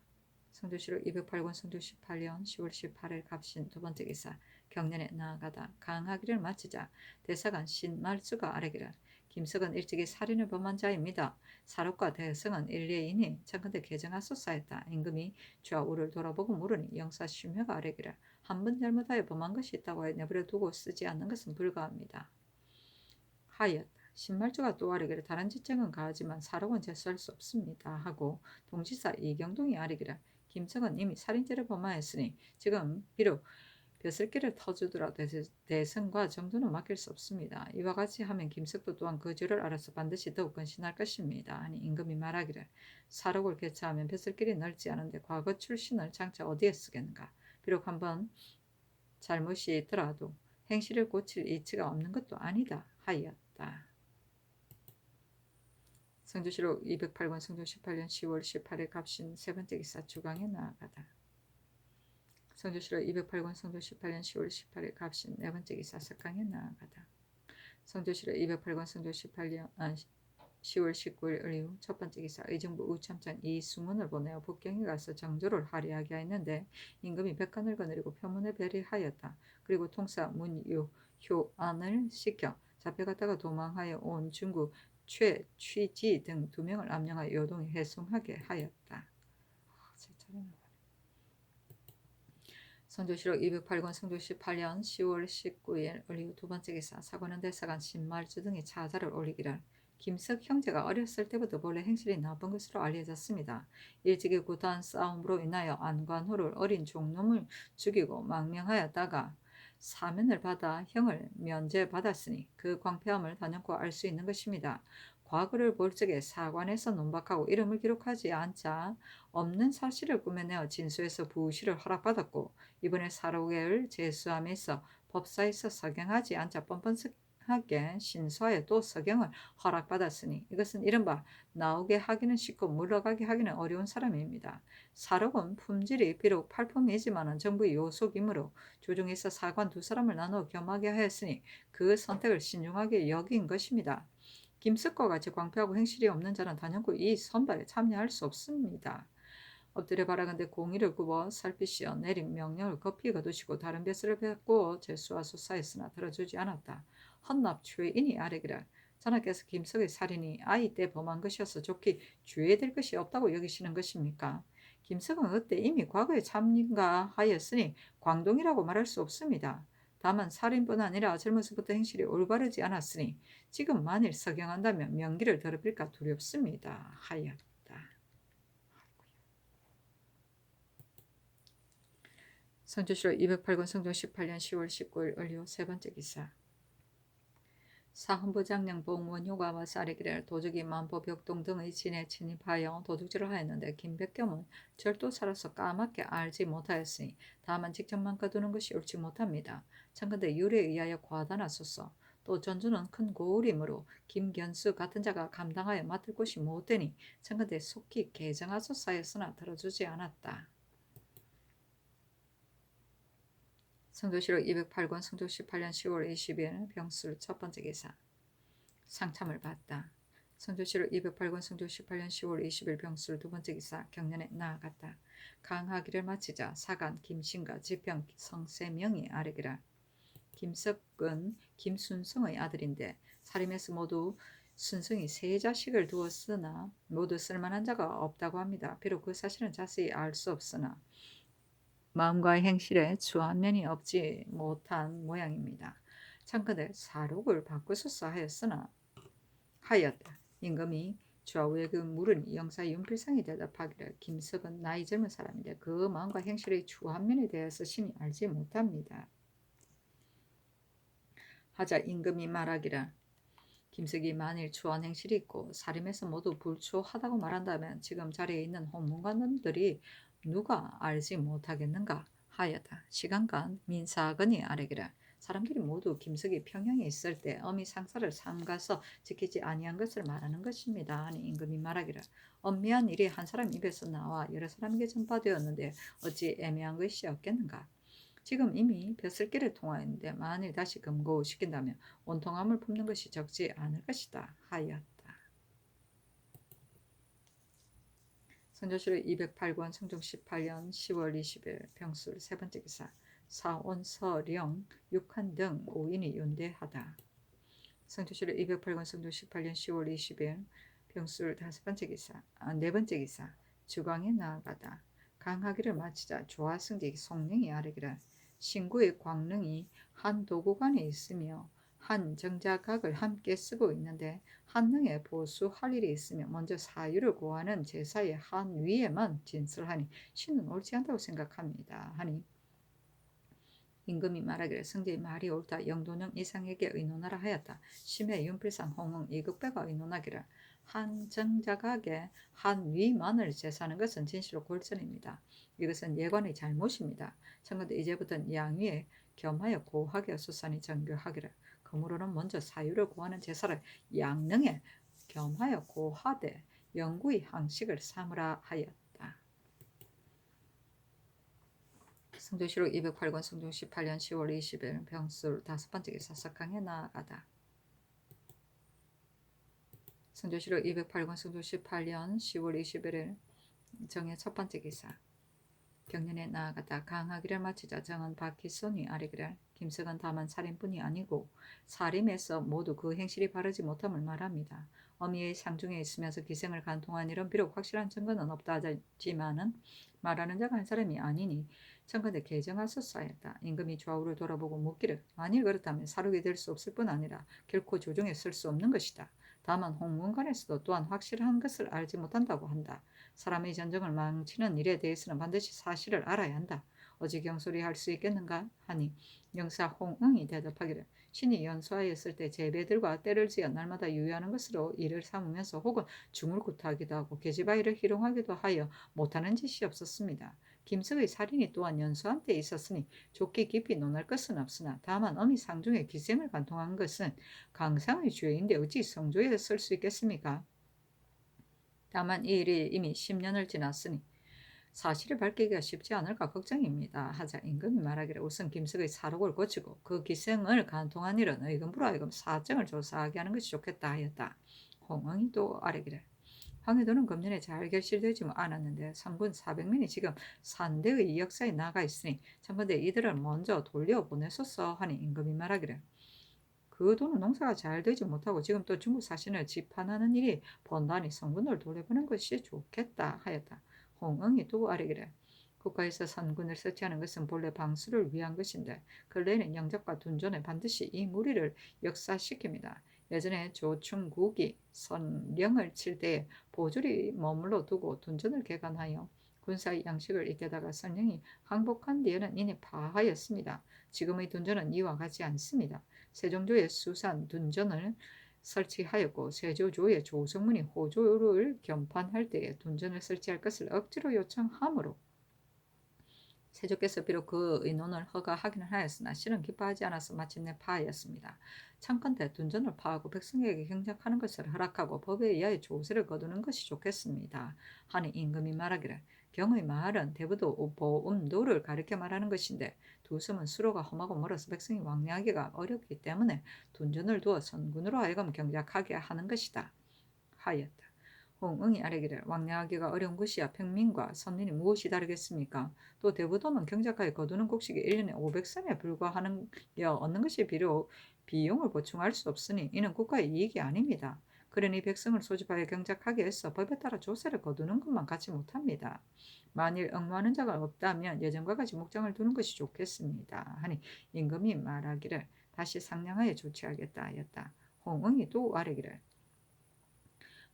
성조실록 208권 성조 18년 10월 18일 갑신 두 번째 기사 경년에 나아가다 강하기를 마치자 대사관 신말수가 아래기를 김석은 일찍이 살인을 범한 자입니다. 사록과 대성은 일례이니 청컨대 개정하소사였다. 임금이 좌우를 돌아보고 물으니 영사심효가 아래기를 한 번 잘못하여 범한 것이 있다고 해 내버려 두고 쓰지 않는 것은 불가합니다. 하였다. 신말주가 또 아래기를 다른 지적은 가하지만 사록은 제수할 수 없습니다. 하고 동지사 이경동이 아래기를 김석은 이미 살인죄를 범하였으니 지금 비록 벼슬길을 터주더라도 대성과 정도는 맡길 수 없습니다. 이와 같이 하면 김석도 또한 그 죄를 알아서 반드시 더욱 근신할 것입니다. 아니 임금이 말하기를 사록을 개차하면 벼슬길이 넓지 않은데 과거 출신을 장차 어디에 쓰겠는가. 비록 한번 잘못이 있더라도 행실을 고칠 이치가 없는 것도 아니다 하였다. 성조실록 208권 성조 18년 10월 18일 갑신 세 번째 기사 주강에 나아가다. 성조실록 208권 성조 18년 10월 18일 갑신 네 번째 기사 석강에 나아가다. 성조실록 208권 성조 18년 10월 19일 을이후 첫 번째 기사 의정부 우참장 이승훈을 보내어 북경에 가서 정조를 할애하게 했는데 임금이 백관을 거느리고 표문에 배리하였다. 그리고 통사 문효안을 시켜 잡혀갔다가 도망하여 온 중국 최취지 등 2명을 암령하여 요동에 해송하게 하였다. 성조실록 208권 성조 18년 10월 19일 을이후 두 번째 기사 사관원 대사관 신말주 등이 차자를 올리기를 김석 형제가 어렸을 때부터 본래 행실이 나쁜 것으로 알려졌습니다. 일찍이 구타한 싸움으로 인하여 안관호를 어린 종놈을 죽이고 망명하였다가 사면을 받아 형을 면제받았으니 그 광폐함을 단연코 알 수 있는 것입니다. 과거를 볼 적에 사관에서 논박하고 이름을 기록하지 않자 없는 사실을 꾸며내어 진술해서 부실을 허락받았고, 이번에 사록을 제수함에서 법사에서 석영하지 않자 뻔뻔하게 신소하여 또 석영을 허락받았으니 이것은 이른바 나오게 하기는 쉽고 물러가게 하기는 어려운 사람입니다. 사록은 품질이 비록 팔품이지만 정부의 요속이므로 조정에서 사관 두 사람을 나누어 겸하게 하였으니 그 선택을 신중하게 여긴 것입니다. 김석과 같이 광표하고 행실이 없는 자는 단연코 이 선발에 참여할 수 없습니다. 엎드려 바라건대 공의를 굽어 살피시어 내린 명령을 급히 거두시고 다른 벼슬을 뱉고 제수와 수사했으나 들어주지 않았다. 헌납 죄인이 아뢰기를 전하께서 김석의 살인이 아이 때 범한 것이어서 좋게 죄될 것이 없다고 여기시는 것입니까? 김석은 그때 이미 과거에 참가하였으니 광동이라고 말할 수 없습니다. 다만 살인뿐 아니라 젊어서부터 행실이 올바르지 않았으니 지금 만일 석영한다면 명기를 더럽힐까 두렵습니다. 하였다. 성조실록 208권 성종 18년 10월 19일 을요 세 번째 기사. 사헌부장령 봉원효가 와서 아뢰기를 도적이 만포 벽동 등의 진에 침입하여 도둑질을 하였는데 김백겸은 절도사로서 까맣게 알지 못하였으니 다만 직접만 거두는 것이 옳지 못합니다. 청컨대 율에 의하여 과다하소서. 또 전주는 큰 고을이므로 김견수 같은 자가 감당하여 맡을 곳이 못되니 청컨대 속히 개정하소서 하였으나 들어주지 않았다. 성조실록 208권 성조 18년 10월 20일 병술 첫 번째 기사. 상참을 받다. 성조실록 208권 성조 18년 10월 20일 병술 두 번째 기사. 경련에 나아갔다. 강하기를 마치자 사간 김신과 지평 성세명이 아뢰기라. 김석은 김순성의 아들인데 살림에서 모두 순성이 세 자식을 두었으나 모두 쓸만한 자가 없다고 합니다. 비록 그 사실은 자세히 알 수 없으나 마음과 행실에 추한 면이 없지 못한 모양입니다. 청컨대 사록을 바꾸소서 하였다. 임금이 좌우의 그 물은 영사 윤필상이 대답하기를 김석은 나이 젊은 사람인데 그 마음과 행실의 추한 면에 대해서 심히 알지 못합니다. 하자 임금이 말하기를 김석이 만일 추한 행실이 있고 살림에서 모두 불추하다고 말한다면 지금 자리에 있는 홍문관들이 누가 알지 못하겠는가 하였다. 시간간 민사건이 아뢰기를 사람들이 모두 김석이 평양에 있을 때 어미 상사를 삼가서 지키지 아니한 것을 말하는 것입니다. 하니 임금이 말하기를 엄미한 일이 한 사람 입에서 나와 여러 사람에게 전파되었는데 어찌 애매한 것이 없겠는가. 지금 이미 벼슬길을 통하였는데 만일 다시 금고시킨다면 온통함을 품는 것이 적지 않을 것이다 하였다. 성조실록 208권 성종 18년 10월 20일 병술 세 번째 기사. 사온서령 6한 등 5인이 윤대하다. 성조실록 208권 성종 18년 10월 20일 병술 다섯 번째 기사. 네 번째 기사. 주광에 나아가다. 강하기를 마치자 조화승직 송령이 아뢰기를 신구의 광릉이 한 도구관에 있으며 한 정자각을 함께 쓰고 있는데 한능에 보수할 일이 있으며 먼저 사유를 구하는 제사의 한 위에만 진술하니 신은 옳지 않다고 생각합니다. 하니 임금이 말하기를 성제의 말이 옳다. 영도령 이상에게 의논하라 하였다. 심해 윤필상 홍응 이극배가 의논하기를 한 정자각에 한 위만을 제사하는 것은 진실로 골전입니다. 이것은 예관의 잘못입니다. 청컨대 이제부터는 양위에 겸하여 고하게 수산이 정교하기를 그러므로는 먼저 사유를 구하는 제사를 양능에 겸하여 고하되 영구의 항식을 삼으라 하였다. 성조실록 208권 성종 18년 10월 20일 병술 다섯 번째 기사. 석강에 나아가다. 성조실록 208권 성종 18년 10월 21일 정의 첫 번째 기사. 경련에 나아가다. 강하기를 마치자 정은 박희손이 아뢰기를 김석은 다만 살인뿐이 아니고 살림에서 모두 그 행실이 바르지 못함을 말합니다. 어미의 상중에 있으면서 기생을 간통한 일은 비록 확실한 증거는 없다 하지만은 말하는 자가 한 사람이 아니니 청컨대 개정하소서 하였다. 임금이 좌우를 돌아보고 묻기를 만일 그렇다면 사륙이 될 수 없을 뿐 아니라 결코 조정에 쓸 수 없는 것이다. 다만 홍문관에서도 또한 확실한 것을 알지 못한다고 한다. 사람의 전정을 망치는 일에 대해서는 반드시 사실을 알아야 한다. 어찌 경솔히 할 수 있겠는가 하니 영사 홍응이 대답하기를 신이 연소하였을 때 제배들과 때를 지어 날마다 유의하는 것으로 일을 삼으면서 혹은 중을구타하기도 하고 계집아이를 희롱하기도 하여 못하는 짓이 없었습니다. 김석의 살인이 또한 연소한 때 있었으니 좋게 깊이 논할 것은 없으나 다만 어미 상중에 기생을 간통한 것은 강상의 죄인데 어찌 성조에 쓸 수 있겠습니까? 다만 이 일이 이미 10년을 지났으니 사실을 밝히기가 쉽지 않을까 걱정입니다. 하자 임금이 말하기를 우선 김석의 사록을 고치고 그 기생을 간통한 일은 의금부로 하여금 사정을 조사하게 하는 것이 좋겠다 하였다. 홍응이 또 아뢰기를 황해도는 금년에 잘 결실되지 않았는데 선군 400명이 지금 산대의 역사에 나가 있으니 참건대 이들을 먼저 돌려보내소서 하니 임금이 말하기를 그 돈은 농사가 잘 되지 못하고 지금 또 중국 사신을 지판하는 일이 번단히 성군을 돌려보는 것이 좋겠다 하였다. 홍응이 또 아뢰기를 국가에서 선군을 설치하는 것은 본래 방수를 위한 것인데 근래에는 영접과 둔전에 반드시 이 무리를 역사시킵니다. 예전에 조충국이 선령을 칠 때에 보조리 머물러 두고 둔전을 개간하여 군사의 양식을 이때다가 선령이 항복한 뒤에는 이내 파하였습니다. 지금의 둔전은 이와 같지 않습니다. 세종조의 수산 둔전을 설치하였고 세조조의 조성문이 호조를 겸판할 때에 둔전을 설치할 것을 억지로 요청하므로 세조께서 비록 그 의논을 허가하기는 하였으나 실은 기뻐하지 않아서 마침내 파하였습니다. 창건대 둔전을 파하고 백성에게 경작하는 것을 허락하고 법에 의하여 조세를 거두는 것이 좋겠습니다. 하니 임금이 말하기를 경의 말은 대부도 보음도를 가리켜 말하는 것인데 두 섬은 수로가 험하고 멀어서 백성이 왕래하기가 어렵기 때문에 둔전을 두어 선군으로 하여금 경작하게 하는 것이다. 하였다. 홍응이 아뢰기를 왕래하기가 어려운 것이야 평민과 선민이 무엇이 다르겠습니까? 또 대부도는 경작하여 거두는 곡식이 1년에 500선에 불과하는 얻는 것이 비록 비용을 보충할 수 없으니 이는 국가의 이익이 아닙니다. 그러니 백성을 소집하여 경작하게 해서 법에 따라 조세를 거두는 것만 갖지 못합니다. 만일 응모하는 자가 없다면 예전과 같이 목장을 두는 것이 좋겠습니다. 하니 임금이 말하기를 다시 상냥하여 조치하겠다 하였다. 홍응이 또 아뢰기를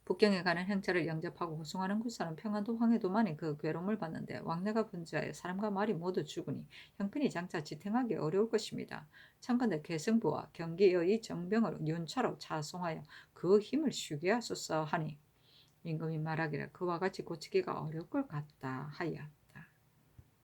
북경에 가는 행차를 영접하고 호송하는 군사는 평안도 황해도만이 그 괴로움을 받는데 왕래가 분주하여 사람과 말이 모두 죽으니 형편이 장차 지탱하기 어려울 것입니다. 참건대 계승부와 경기의 정병을 윤차로 차송하여 그 힘을 쉬게 하소서 하니 임금이 말하기를 그와 같이 고치기가 어려울 것 같다 하여